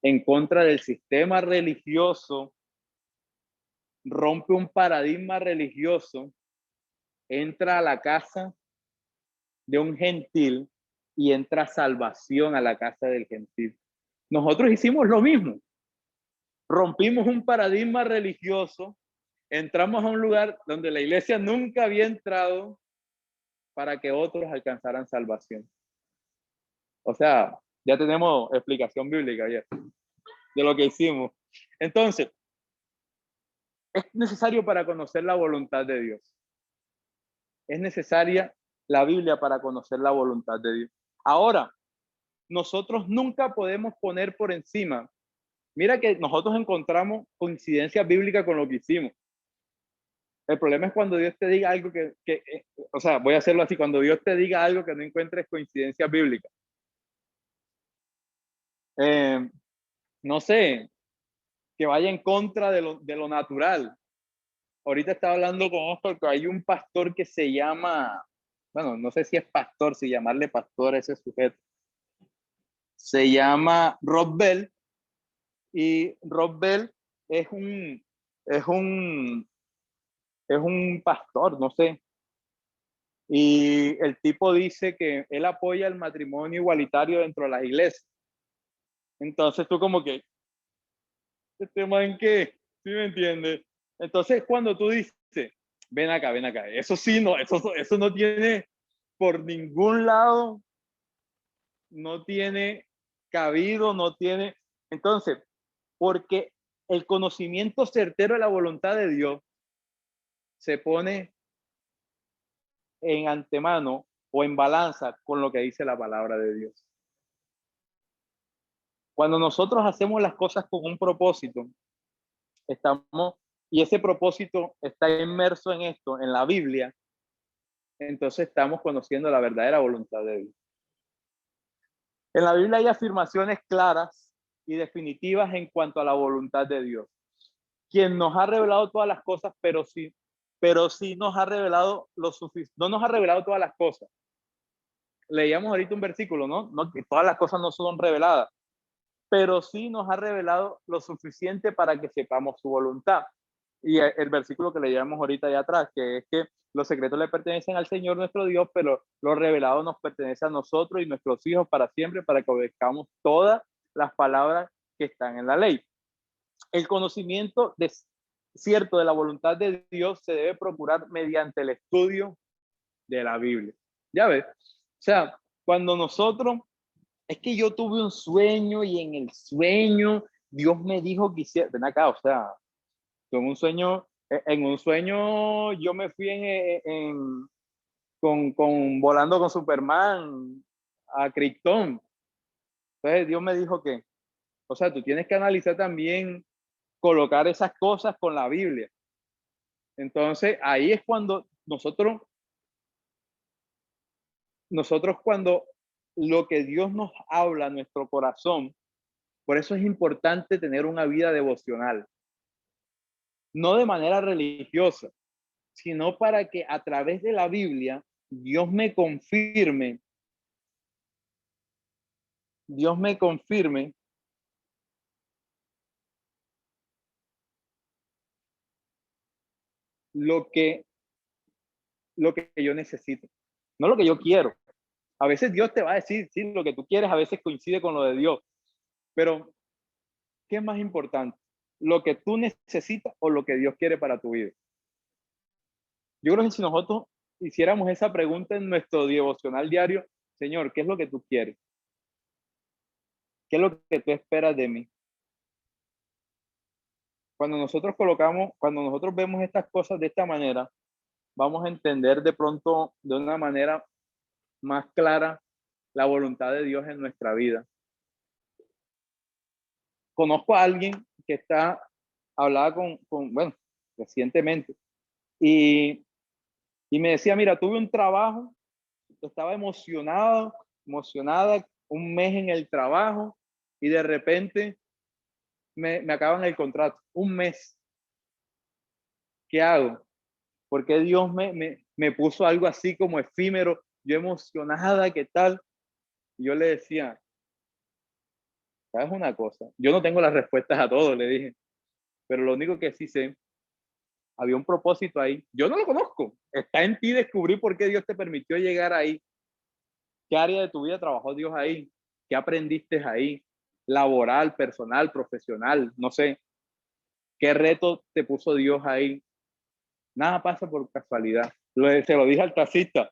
en contra del sistema religioso, rompe un paradigma religioso, entra a la casa de un gentil y entra salvación a la casa del gentil. Nosotros hicimos lo mismo. Rompimos un paradigma religioso, entramos a un lugar donde la iglesia nunca había entrado para que otros alcanzaran salvación. O sea, ya tenemos explicación bíblica ya de lo que hicimos. Entonces, es necesario para conocer la voluntad de Dios. Es necesaria la Biblia para conocer la voluntad de Dios. Ahora, nosotros nunca podemos poner por encima. Mira que nosotros encontramos coincidencias bíblicas con lo que hicimos. El problema es cuando Dios te diga algo o sea, voy a hacerlo así, cuando Dios te diga algo que no encuentres coincidencias bíblicas. No sé, que vaya en contra de lo natural. Ahorita estaba hablando con Oscar que hay un pastor que se llama, bueno, no sé si es pastor, si llamarle pastor a ese sujeto. Se llama Rob Bell Y Rob Bell es un, es un, es un pastor, no sé. Y el tipo dice que él apoya el matrimonio igualitario dentro de las iglesias. Entonces tú como que, ¿este man qué? ¿Sí me entiendes? Entonces cuando tú dices, ven acá, eso sí, no, eso no tiene por ningún lado, no tiene cabido, no tiene. Entonces, porque el conocimiento certero de la voluntad de Dios se pone en antemano o en balanza con lo que dice la palabra de Dios. Cuando nosotros hacemos las cosas con un propósito, estamos, y ese propósito está inmerso en esto, en la Biblia, entonces estamos conociendo la verdadera voluntad de Dios. En la Biblia hay afirmaciones claras y definitivas en cuanto a la voluntad de Dios, quien nos ha revelado todas las cosas, pero sí nos ha revelado lo suficiente, no nos ha revelado todas las cosas. Leíamos ahorita un versículo, ¿no? Que todas las cosas no son reveladas, pero sí nos ha revelado lo suficiente para que sepamos su voluntad. Y el versículo que leíamos ahorita allá atrás, que es que los secretos le pertenecen al Señor nuestro Dios, pero lo revelado nos pertenece a nosotros y nuestros hijos para siempre, para que obedezcamos todas las palabras que están en la ley. El conocimiento cierto de la voluntad de Dios se debe procurar mediante el estudio de la Biblia. Ya ves, o sea, cuando nosotros, es que yo tuve un sueño y en el sueño Dios me dijo que hiciera, ven acá, o sea, en un sueño yo me fui con volando con Superman a Krypton. Entonces Dios me dijo que, o sea, tú tienes que analizar también, colocar esas cosas con la Biblia. Entonces ahí es cuando nosotros cuando lo que Dios nos habla a nuestro corazón, por eso es importante tener una vida devocional, no de manera religiosa, sino para que a través de la Biblia Dios me confirme lo que yo necesito, no lo que yo quiero. A veces Dios te va a decir, sí, lo que tú quieres a veces coincide con lo de Dios, pero ¿qué es más importante? ¿Lo que tú necesitas o lo que Dios quiere para tu vida? Yo creo que si nosotros hiciéramos esa pregunta en nuestro devocional diario, Señor, ¿qué es lo que tú quieres? ¿Qué es lo que tú esperas de mí? Cuando nosotros vemos estas cosas de esta manera, vamos a entender de pronto de una manera más clara la voluntad de Dios en nuestra vida. Conozco a alguien que hablaba bueno, recientemente, y me decía, mira, tuve un trabajo, estaba emocionada, un mes en el trabajo, y de repente me acaban el contrato, un mes. ¿Qué hago? Porque Dios me puso algo así como efímero, yo emocionada, ¿qué tal? Y yo le decía, ¿sabes una cosa? Yo no tengo las respuestas a todo, le dije, pero lo único que sí sé, había un propósito ahí. Yo no lo conozco. Está en ti descubrir por qué Dios te permitió llegar ahí. ¿Qué área de tu vida trabajó Dios ahí? ¿Qué aprendiste ahí? Laboral, personal, profesional, no sé. ¿Qué reto te puso Dios ahí? Nada pasa por casualidad. Se lo dije al taxista.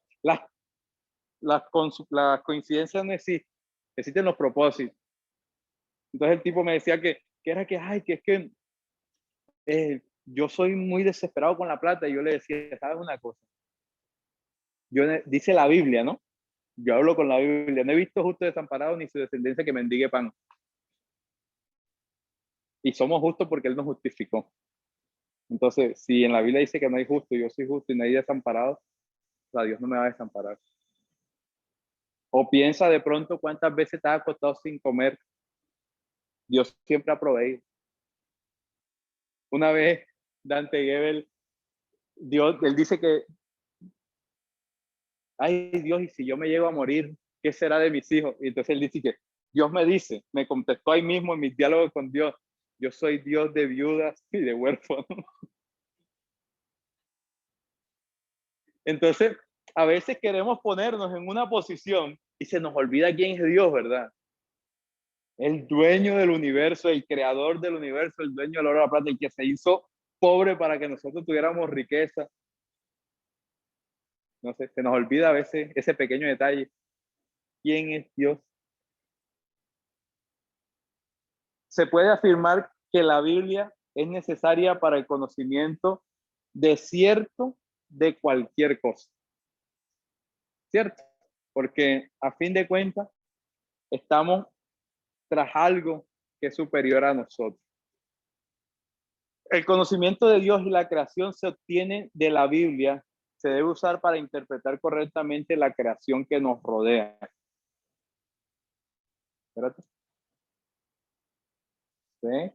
Las coincidencias no existen los propósitos. Entonces el tipo me decía que es que yo soy muy desesperado con la plata, y yo le decía, ¿sabes una cosa? Dice la Biblia, ¿no? Yo hablo con la Biblia, no he visto justo desamparado ni su descendencia que mendigue pan. Y somos justos porque Él nos justificó. Entonces, si en la Biblia dice que no hay justo, yo soy justo y no hay desamparado, o sea, Dios no me va a desamparar. O piensa de pronto cuántas veces te has acostado sin comer. Dios siempre ha proveído. Una vez Dante Gebel, él dice que, ay Dios, y si yo me llego a morir, ¿qué será de mis hijos? Y entonces él dice que Dios me contestó ahí mismo en mis diálogos con Dios, Yo soy Dios de viudas y de huérfanos. Entonces, a veces queremos ponernos en una posición y se nos olvida quién es Dios, ¿verdad? El dueño del universo, el creador del universo, el dueño del oro, la plata, el que se hizo pobre para que nosotros tuviéramos riqueza. No sé, se nos olvida a veces ese pequeño detalle. ¿Quién es Dios? Se puede afirmar que la Biblia es necesaria para el conocimiento de cierto de cualquier cosa. ¿Cierto? Porque a fin de cuentas estamos tras algo que es superior a nosotros. El conocimiento de Dios y la creación se obtiene de la Biblia, se debe usar para interpretar correctamente la creación que nos rodea. Espérate. ¿Sí?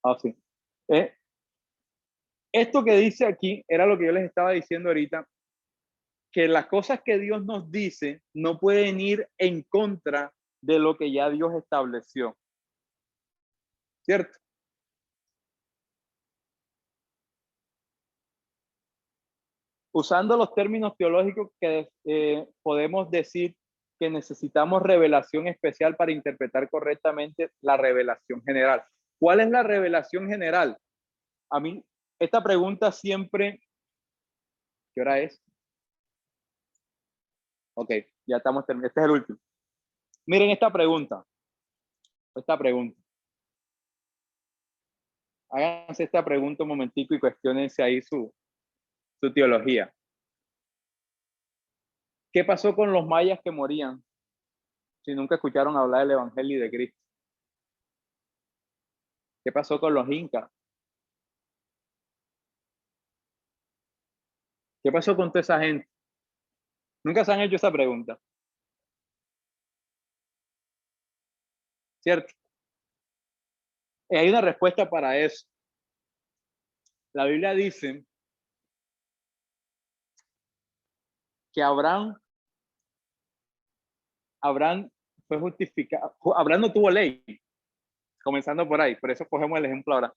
Ah, sí. Esto que dice aquí era lo que yo les estaba diciendo ahorita, que las cosas que Dios nos dice no pueden ir en contra de lo que ya Dios estableció. ¿Cierto? Usando los términos teológicos que podemos decir que necesitamos revelación especial para interpretar correctamente la revelación general. ¿Cuál es la revelación general? A mí, esta pregunta siempre... ¿Qué hora es? Ok, ya estamos terminando. Este es el último. Miren esta pregunta. Háganse esta pregunta un momentico y cuestionense ahí su teología. ¿Qué pasó con los mayas que morían si nunca escucharon hablar del Evangelio y de Cristo? ¿Qué pasó con los incas? ¿Qué pasó con toda esa gente? Nunca se han hecho esa pregunta. ¿Cierto? Hay una respuesta para eso. La Biblia dice que Abraham fue justificado. Abraham no tuvo ley, comenzando por ahí. Por eso cogemos el ejemplo ahora.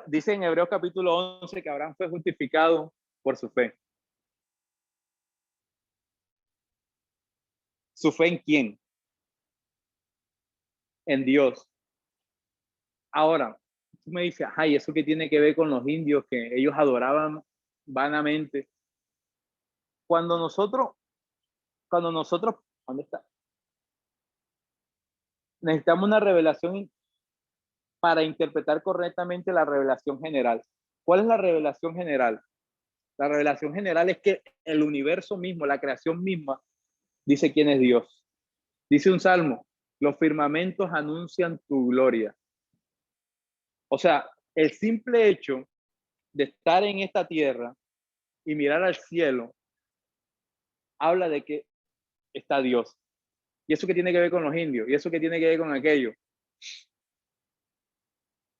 Dice en Hebreos capítulo 11 que Abraham fue justificado por su fe. ¿Su fe en quién? En Dios. Ahora, tú me dices, ay, ¿eso qué tiene que ver con los indios que ellos adoraban vanamente? Cuando nosotros, ¿dónde está? Necesitamos una revelación para interpretar correctamente la revelación general. ¿Cuál es la revelación general? La revelación general es que el universo mismo, la creación misma, dice quién es Dios. Dice un salmo, los firmamentos anuncian tu gloria. O sea, el simple hecho de estar en esta tierra y mirar al cielo habla de que está Dios. ¿Y eso qué tiene que ver con los indios? ¿Y eso qué tiene que ver con aquello?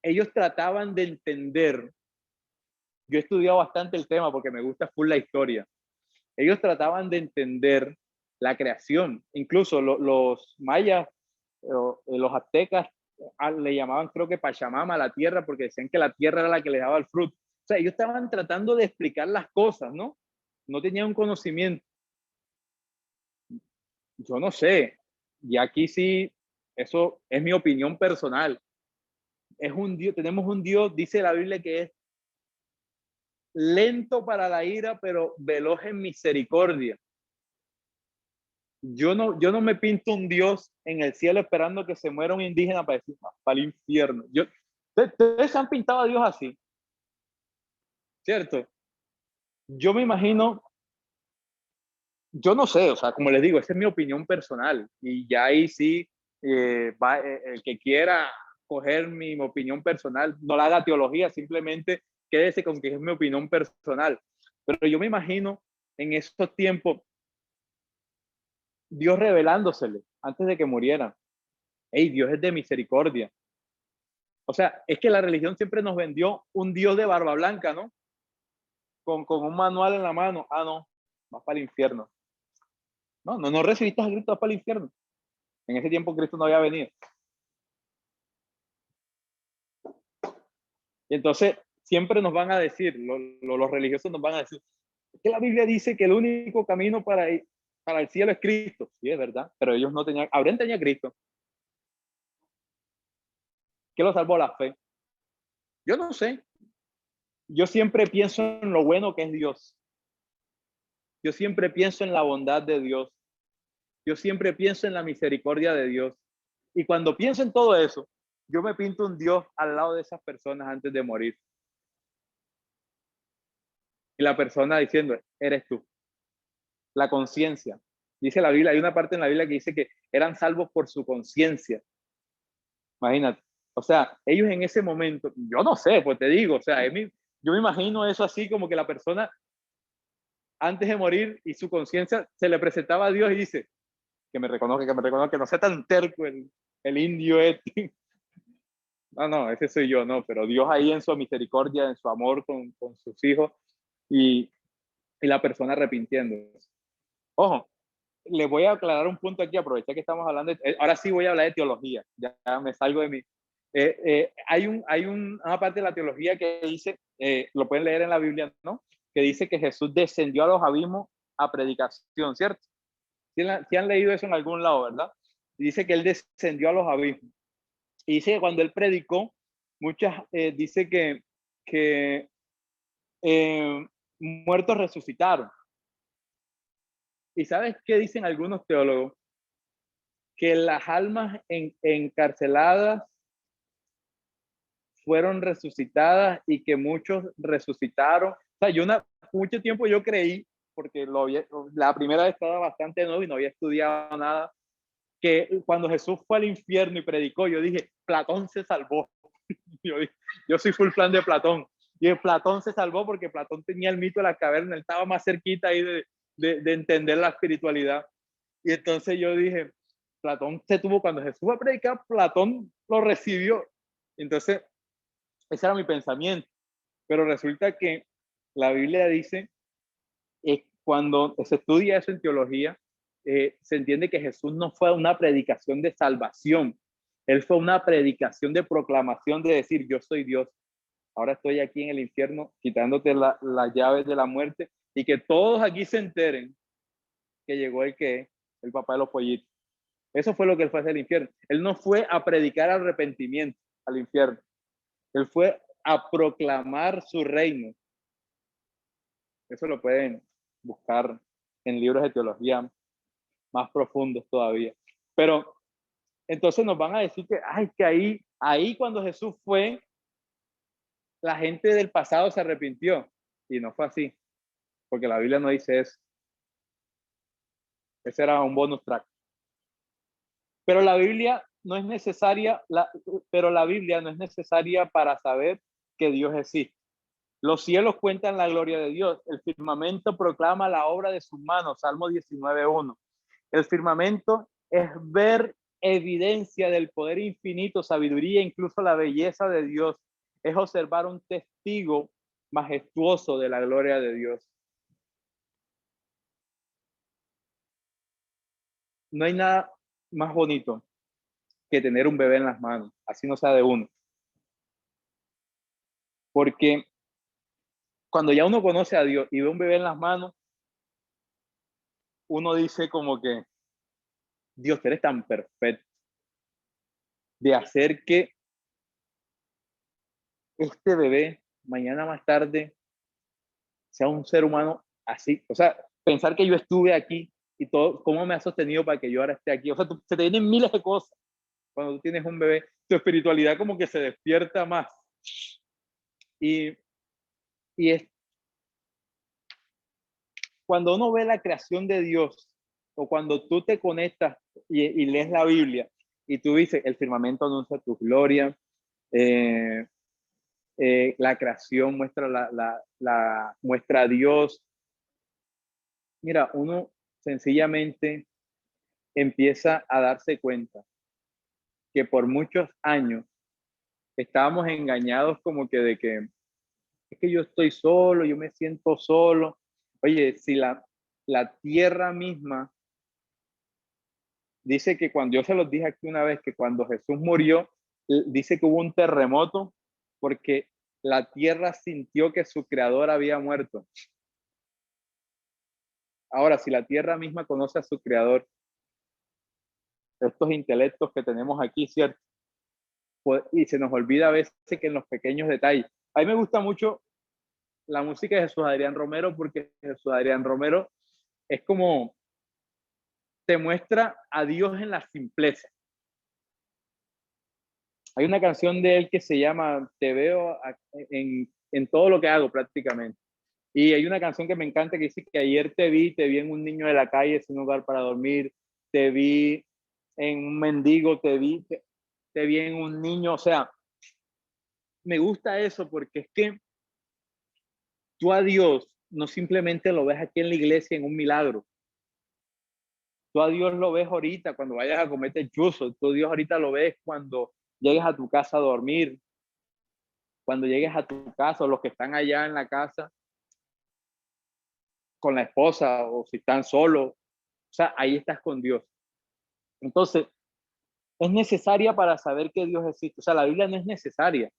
Ellos trataban de entender. Yo he estudiado bastante el tema porque me gusta full la historia. Ellos trataban de entender la creación. Incluso los mayas, los aztecas, le llamaban, creo que Pachamama a la tierra, porque decían que la tierra era la que les daba el fruto. O sea, ellos estaban tratando de explicar las cosas, ¿no? No tenían un conocimiento. Yo no sé. Y aquí sí, eso es mi opinión personal. Es un Dios, tenemos un Dios, dice la Biblia, que es lento para la ira, pero veloz en misericordia. Yo no me pinto un Dios en el cielo esperando que se muera un indígena para decir, para el infierno. Ustedes se han pintado a Dios así, ¿cierto? Yo me imagino, yo no sé, o sea, como les digo, esa es mi opinión personal. Y ya ahí sí, el que quiera coger mi opinión personal, no la haga teología, simplemente quédese con que es mi opinión personal. Pero yo me imagino en esos tiempos Dios revelándosele antes de que murieran. Hey, Dios es de misericordia. O sea, es que la religión siempre nos vendió un Dios de barba blanca, ¿no? Con un manual en la mano. Ah, no, vas para el infierno. No recibiste a Cristo, vas para el infierno. En ese tiempo Cristo no había venido. Y entonces siempre nos van a decir, los religiosos nos van a decir, que la Biblia dice que el único camino para el cielo es Cristo. Sí, es verdad, pero ellos no tenían, Abraham tenía Cristo. ¿Qué lo salvó? La fe. Yo no sé. Yo siempre pienso en lo bueno que es Dios. Yo siempre pienso en la bondad de Dios. Yo siempre pienso en la misericordia de Dios. Y cuando pienso en todo eso, yo me pinto un Dios al lado de esas personas antes de morir. Y la persona diciendo, eres tú. La conciencia. Dice la Biblia, hay una parte en la Biblia que dice que eran salvos por su conciencia. Imagínate. O sea, ellos en ese momento, yo no sé, pues te digo, o sea, yo me imagino eso así como que la persona antes de morir y su conciencia se le presentaba a Dios y dice, que me reconozca, que no sea tan terco el indio este. No, ese soy yo, no, pero Dios ahí en su misericordia, en su amor con sus hijos y la persona arrepintiéndose. Ojo, les voy a aclarar un punto aquí, aprovecha que estamos hablando, ahora sí voy a hablar de teología, ya me salgo de mí. Hay una parte de la teología que dice, lo pueden leer en la Biblia, ¿no? Que dice que Jesús descendió a los abismos a predicación, ¿cierto? ¿Sí han leído eso en algún lado, verdad? Y dice que él descendió a los abismos. Y dice que cuando él predicó, dice que muertos resucitaron. ¿Y sabes qué dicen algunos teólogos? Que las almas encarceladas fueron resucitadas y que muchos resucitaron. O sea, mucho tiempo yo creí, porque la primera vez estaba bastante nuevo y no había estudiado nada, que cuando Jesús fue al infierno y predicó, yo dije, Platón se salvó. Yo soy full fan de Platón. Y Platón se salvó porque Platón tenía el mito de la caverna, él estaba más cerquita ahí de entender la espiritualidad. Y entonces yo dije, Platón cuando Jesús fue a predicar, Platón lo recibió. Entonces, ese era mi pensamiento. Pero resulta que la Biblia dice, cuando se estudia eso en teología, se entiende que Jesús no fue una predicación de salvación, él fue una predicación de proclamación de decir, yo soy Dios, ahora estoy aquí en el infierno quitándote las llaves de la muerte y que todos aquí se enteren que llegó el papá de los pollitos. Eso fue lo que él fue hacia el infierno. Él no fue a predicar arrepentimiento al infierno, él fue a proclamar su reino. Eso lo pueden buscar en libros de teología más profundos todavía. Pero entonces nos van a decir que ahí cuando Jesús fue, la gente del pasado se arrepintió. Y no fue así, porque la Biblia no dice eso. Ese era un bonus track. Pero la Biblia no es necesaria, para saber que Dios existe. Los cielos cuentan la gloria de Dios. El firmamento proclama la obra de sus manos. Salmo 19:1. El firmamento es ver evidencia del poder infinito, sabiduría, incluso la belleza de Dios. Es observar un testigo majestuoso de la gloria de Dios. No hay nada más bonito que tener un bebé en las manos, así no sea de uno. Porque cuando ya uno conoce a Dios y ve un bebé en las manos, uno dice como que, Dios, eres tan perfecto de hacer que este bebé mañana más tarde sea un ser humano así. O sea, pensar que yo estuve aquí y todo, cómo me ha sostenido para que yo ahora esté aquí. O sea, se te vienen miles de cosas. Cuando tú tienes un bebé, tu espiritualidad como que se despierta más. Y es cuando uno ve la creación de Dios, o cuando tú te conectas y lees la Biblia, y tú dices, el firmamento anuncia tu gloria, la creación muestra a Dios. Mira, uno sencillamente empieza a darse cuenta que por muchos años estábamos engañados como que de que es que yo estoy solo, yo me siento solo. Oye, si la tierra misma dice que cuando yo se los dije aquí una vez, que cuando Jesús murió, dice que hubo un terremoto porque la tierra sintió que su creador había muerto. Ahora, si la tierra misma conoce a su creador, estos intelectos que tenemos aquí, ¿cierto? Pues, y se nos olvida a veces que en los pequeños detalles. A mí me gusta mucho la música de Jesús Adrián Romero, porque Jesús Adrián Romero es como, te muestra a Dios en la simpleza. Hay una canción de él que se llama Te veo en todo lo que hago prácticamente. Y hay una canción que me encanta que dice que ayer te vi en un niño de la calle sin lugar para dormir, te vi en un mendigo, te vi en un niño. O sea, me gusta eso porque es que tú a Dios no simplemente lo ves aquí en la iglesia en un milagro. Tú a Dios lo ves ahorita cuando vayas a comerte chuzo. Tú a Dios ahorita lo ves cuando llegues a tu casa a dormir. Cuando llegues a tu casa, o los que están allá en la casa con la esposa, o si están solos. O sea, ahí estás con Dios. Entonces, es necesaria para saber que Dios existe. O sea, la Biblia no es necesaria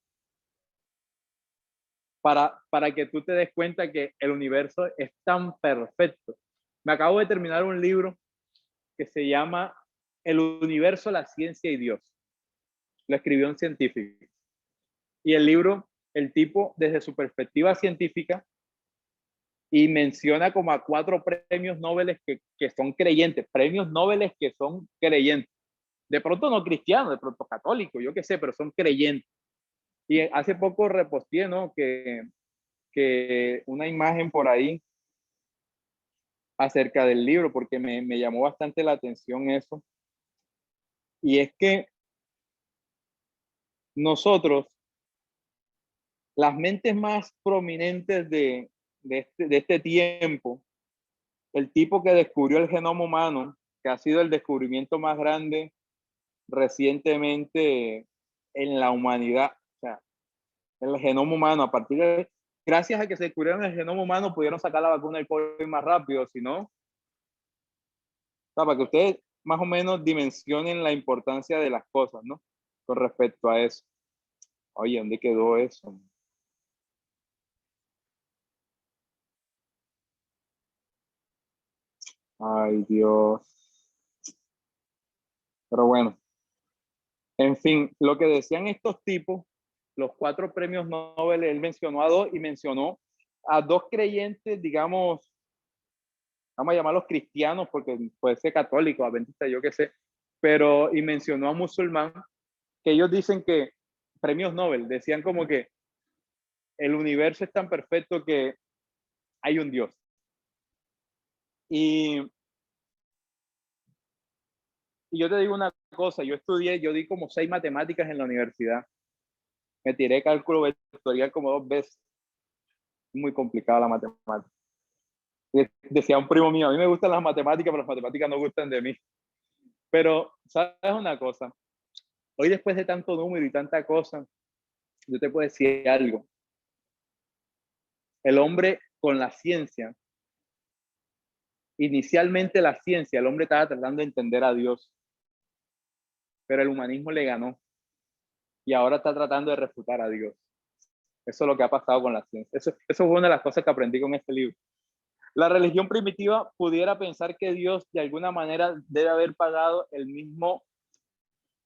para que tú te des cuenta que el universo es tan perfecto. Me acabo de terminar un libro que se llama El universo, la ciencia y Dios. Lo escribió un científico. Y el libro, el tipo, desde su perspectiva científica, y menciona como a 4 premios Nobel que son creyentes, premios Nobel que son creyentes. De pronto no cristianos, de pronto católicos, yo qué sé, pero son creyentes. Y hace poco reposteé, ¿no? Que una imagen por ahí acerca del libro, porque me llamó bastante la atención eso. Y es que nosotros, las mentes más prominentes de este tiempo, el tipo que descubrió el genoma humano, que ha sido el descubrimiento más grande recientemente en la humanidad, o sea, el genoma humano, a partir de, gracias a que se descubrieron el genoma humano, pudieron sacar la vacuna del COVID más rápido, si no, o sea, para que ustedes más o menos dimensionen la importancia de las cosas, ¿no? Con respecto a eso. Oye, ¿dónde quedó eso? Ay, Dios. Pero bueno, en fin, lo que decían estos tipos, los 4 premios Nobel, él mencionó a 2 y mencionó a 2 creyentes, digamos, vamos a llamarlos cristianos porque puede ser católico, adventista, yo qué sé, pero y mencionó a musulmán, que ellos dicen que premios Nobel decían como que el universo es tan perfecto que hay un Dios. Y yo te digo una cosa, yo di como 6 matemáticas en la universidad. Me tiré cálculo vectorial como 2 veces. Muy complicada la matemática. Decía un primo mío, a mí me gustan las matemáticas, pero las matemáticas no gustan de mí. Pero, ¿sabes una cosa? Hoy, después de tanto número y tanta cosa, yo te puedo decir algo. El hombre con la ciencia, inicialmente la ciencia, el hombre estaba tratando de entender a Dios, pero el humanismo le ganó y ahora está tratando de refutar a Dios. Eso es lo que ha pasado con la ciencia. Eso fue una de las cosas que aprendí con este libro. La religión primitiva pudiera pensar que Dios de alguna manera debe haber pagado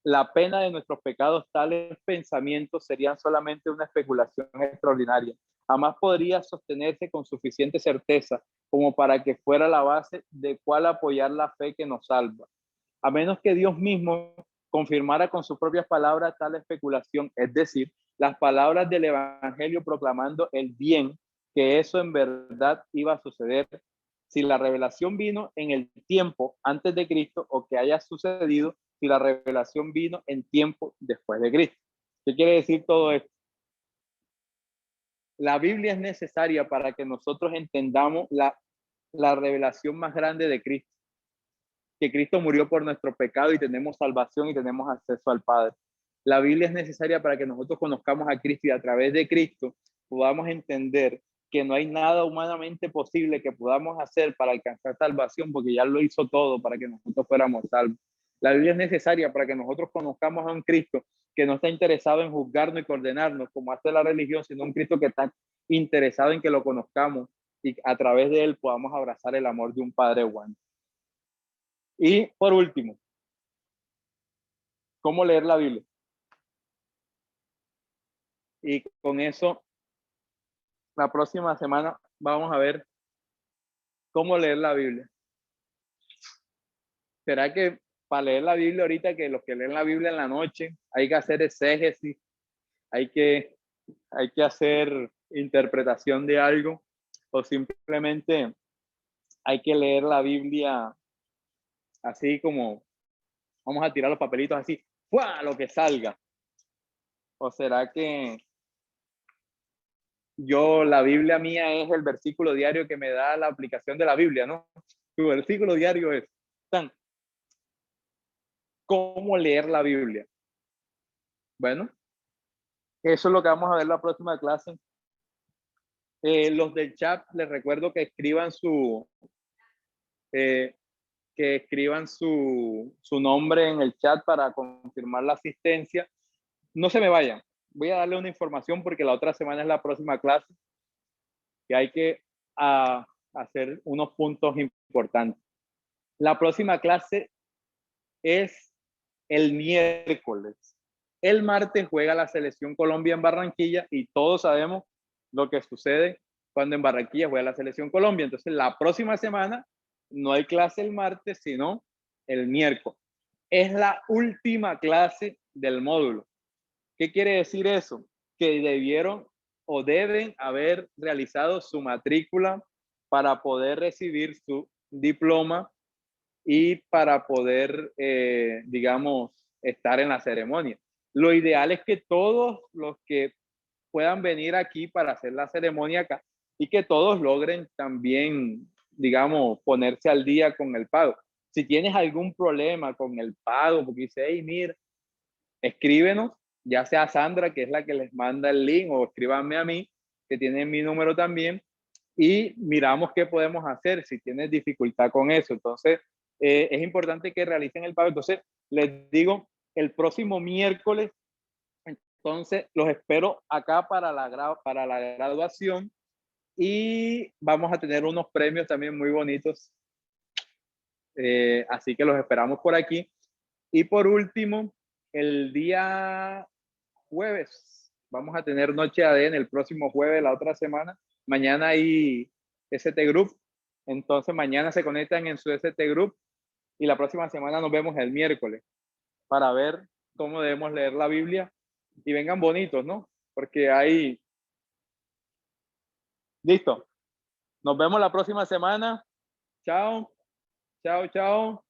la pena de nuestros pecados. Tales pensamientos serían solamente una especulación extraordinaria. Jamás podría sostenerse con suficiente certeza como para que fuera la base de cuál apoyar la fe que nos salva. A menos que Dios mismo confirmara con sus propias palabras tal especulación, es decir, las palabras del Evangelio proclamando el bien, que eso en verdad iba a suceder. Si la revelación vino en el tiempo antes de Cristo, o que haya sucedido si la revelación vino en tiempo después de Cristo. ¿Qué quiere decir todo esto? La Biblia es necesaria para que nosotros entendamos la revelación más grande de Cristo, que Cristo murió por nuestro pecado y tenemos salvación y tenemos acceso al Padre. La Biblia es necesaria para que nosotros conozcamos a Cristo y a través de Cristo podamos entender que no hay nada humanamente posible que podamos hacer para alcanzar salvación, porque ya lo hizo todo para que nosotros fuéramos salvos. La Biblia es necesaria para que nosotros conozcamos a un Cristo que no está interesado en juzgarnos y condenarnos como hace la religión, sino un Cristo que está interesado en que lo conozcamos y a través de él podamos abrazar el amor de un Padre bueno. Y por último, ¿cómo leer la Biblia? Y con eso, la próxima semana vamos a ver cómo leer la Biblia. ¿Será que para leer la Biblia ahorita, que los que leen la Biblia en la noche, hay que hacer exégesis, hay que hacer interpretación de algo, o simplemente hay que leer la Biblia así como vamos a tirar los papelitos así, ¡fua! Lo que salga? ¿O será que la Biblia mía es el versículo diario que me da la aplicación de la Biblia, ¿no? Tu versículo diario es, ¿cómo leer la Biblia? Bueno, eso es lo que vamos a ver la próxima clase. Los del chat, les recuerdo que escriban su nombre en el chat para confirmar la asistencia. No se me vayan. Voy a darle una información porque la otra semana es la próxima clase y hay que hacer unos puntos importantes. La próxima clase es el miércoles. El martes juega la selección Colombia en Barranquilla y todos sabemos lo que sucede cuando en Barranquilla juega la selección Colombia. Entonces, la próxima semana no hay clase el martes, sino el miércoles. Es la última clase del módulo. ¿Qué quiere decir eso? Que debieron o deben haber realizado su matrícula para poder recibir su diploma y para poder, digamos, estar en la ceremonia. Lo ideal es que todos los que puedan venir aquí para hacer la ceremonia acá y que todos logren también, digamos, ponerse al día con el pago. Si tienes algún problema con el pago, porque dice, hey, mira, escríbenos, ya sea Sandra, que es la que les manda el link, o escríbanme a mí, que tienen mi número también, y miramos qué podemos hacer si tienes dificultad con eso. Entonces, es importante que realicen el pago. Entonces, les digo, el próximo miércoles, entonces, los espero acá para la graduación y vamos a tener unos premios también muy bonitos. Así que los esperamos por aquí. Y por último, el día jueves, vamos a tener Noche ADN el próximo jueves, la otra semana. Mañana hay ST Group. Entonces, mañana se conectan en su ST Group y la próxima semana nos vemos el miércoles para ver cómo debemos leer la Biblia y vengan bonitos, ¿no? Porque hay... Listo. Nos vemos la próxima semana. Chao. Chao, chao.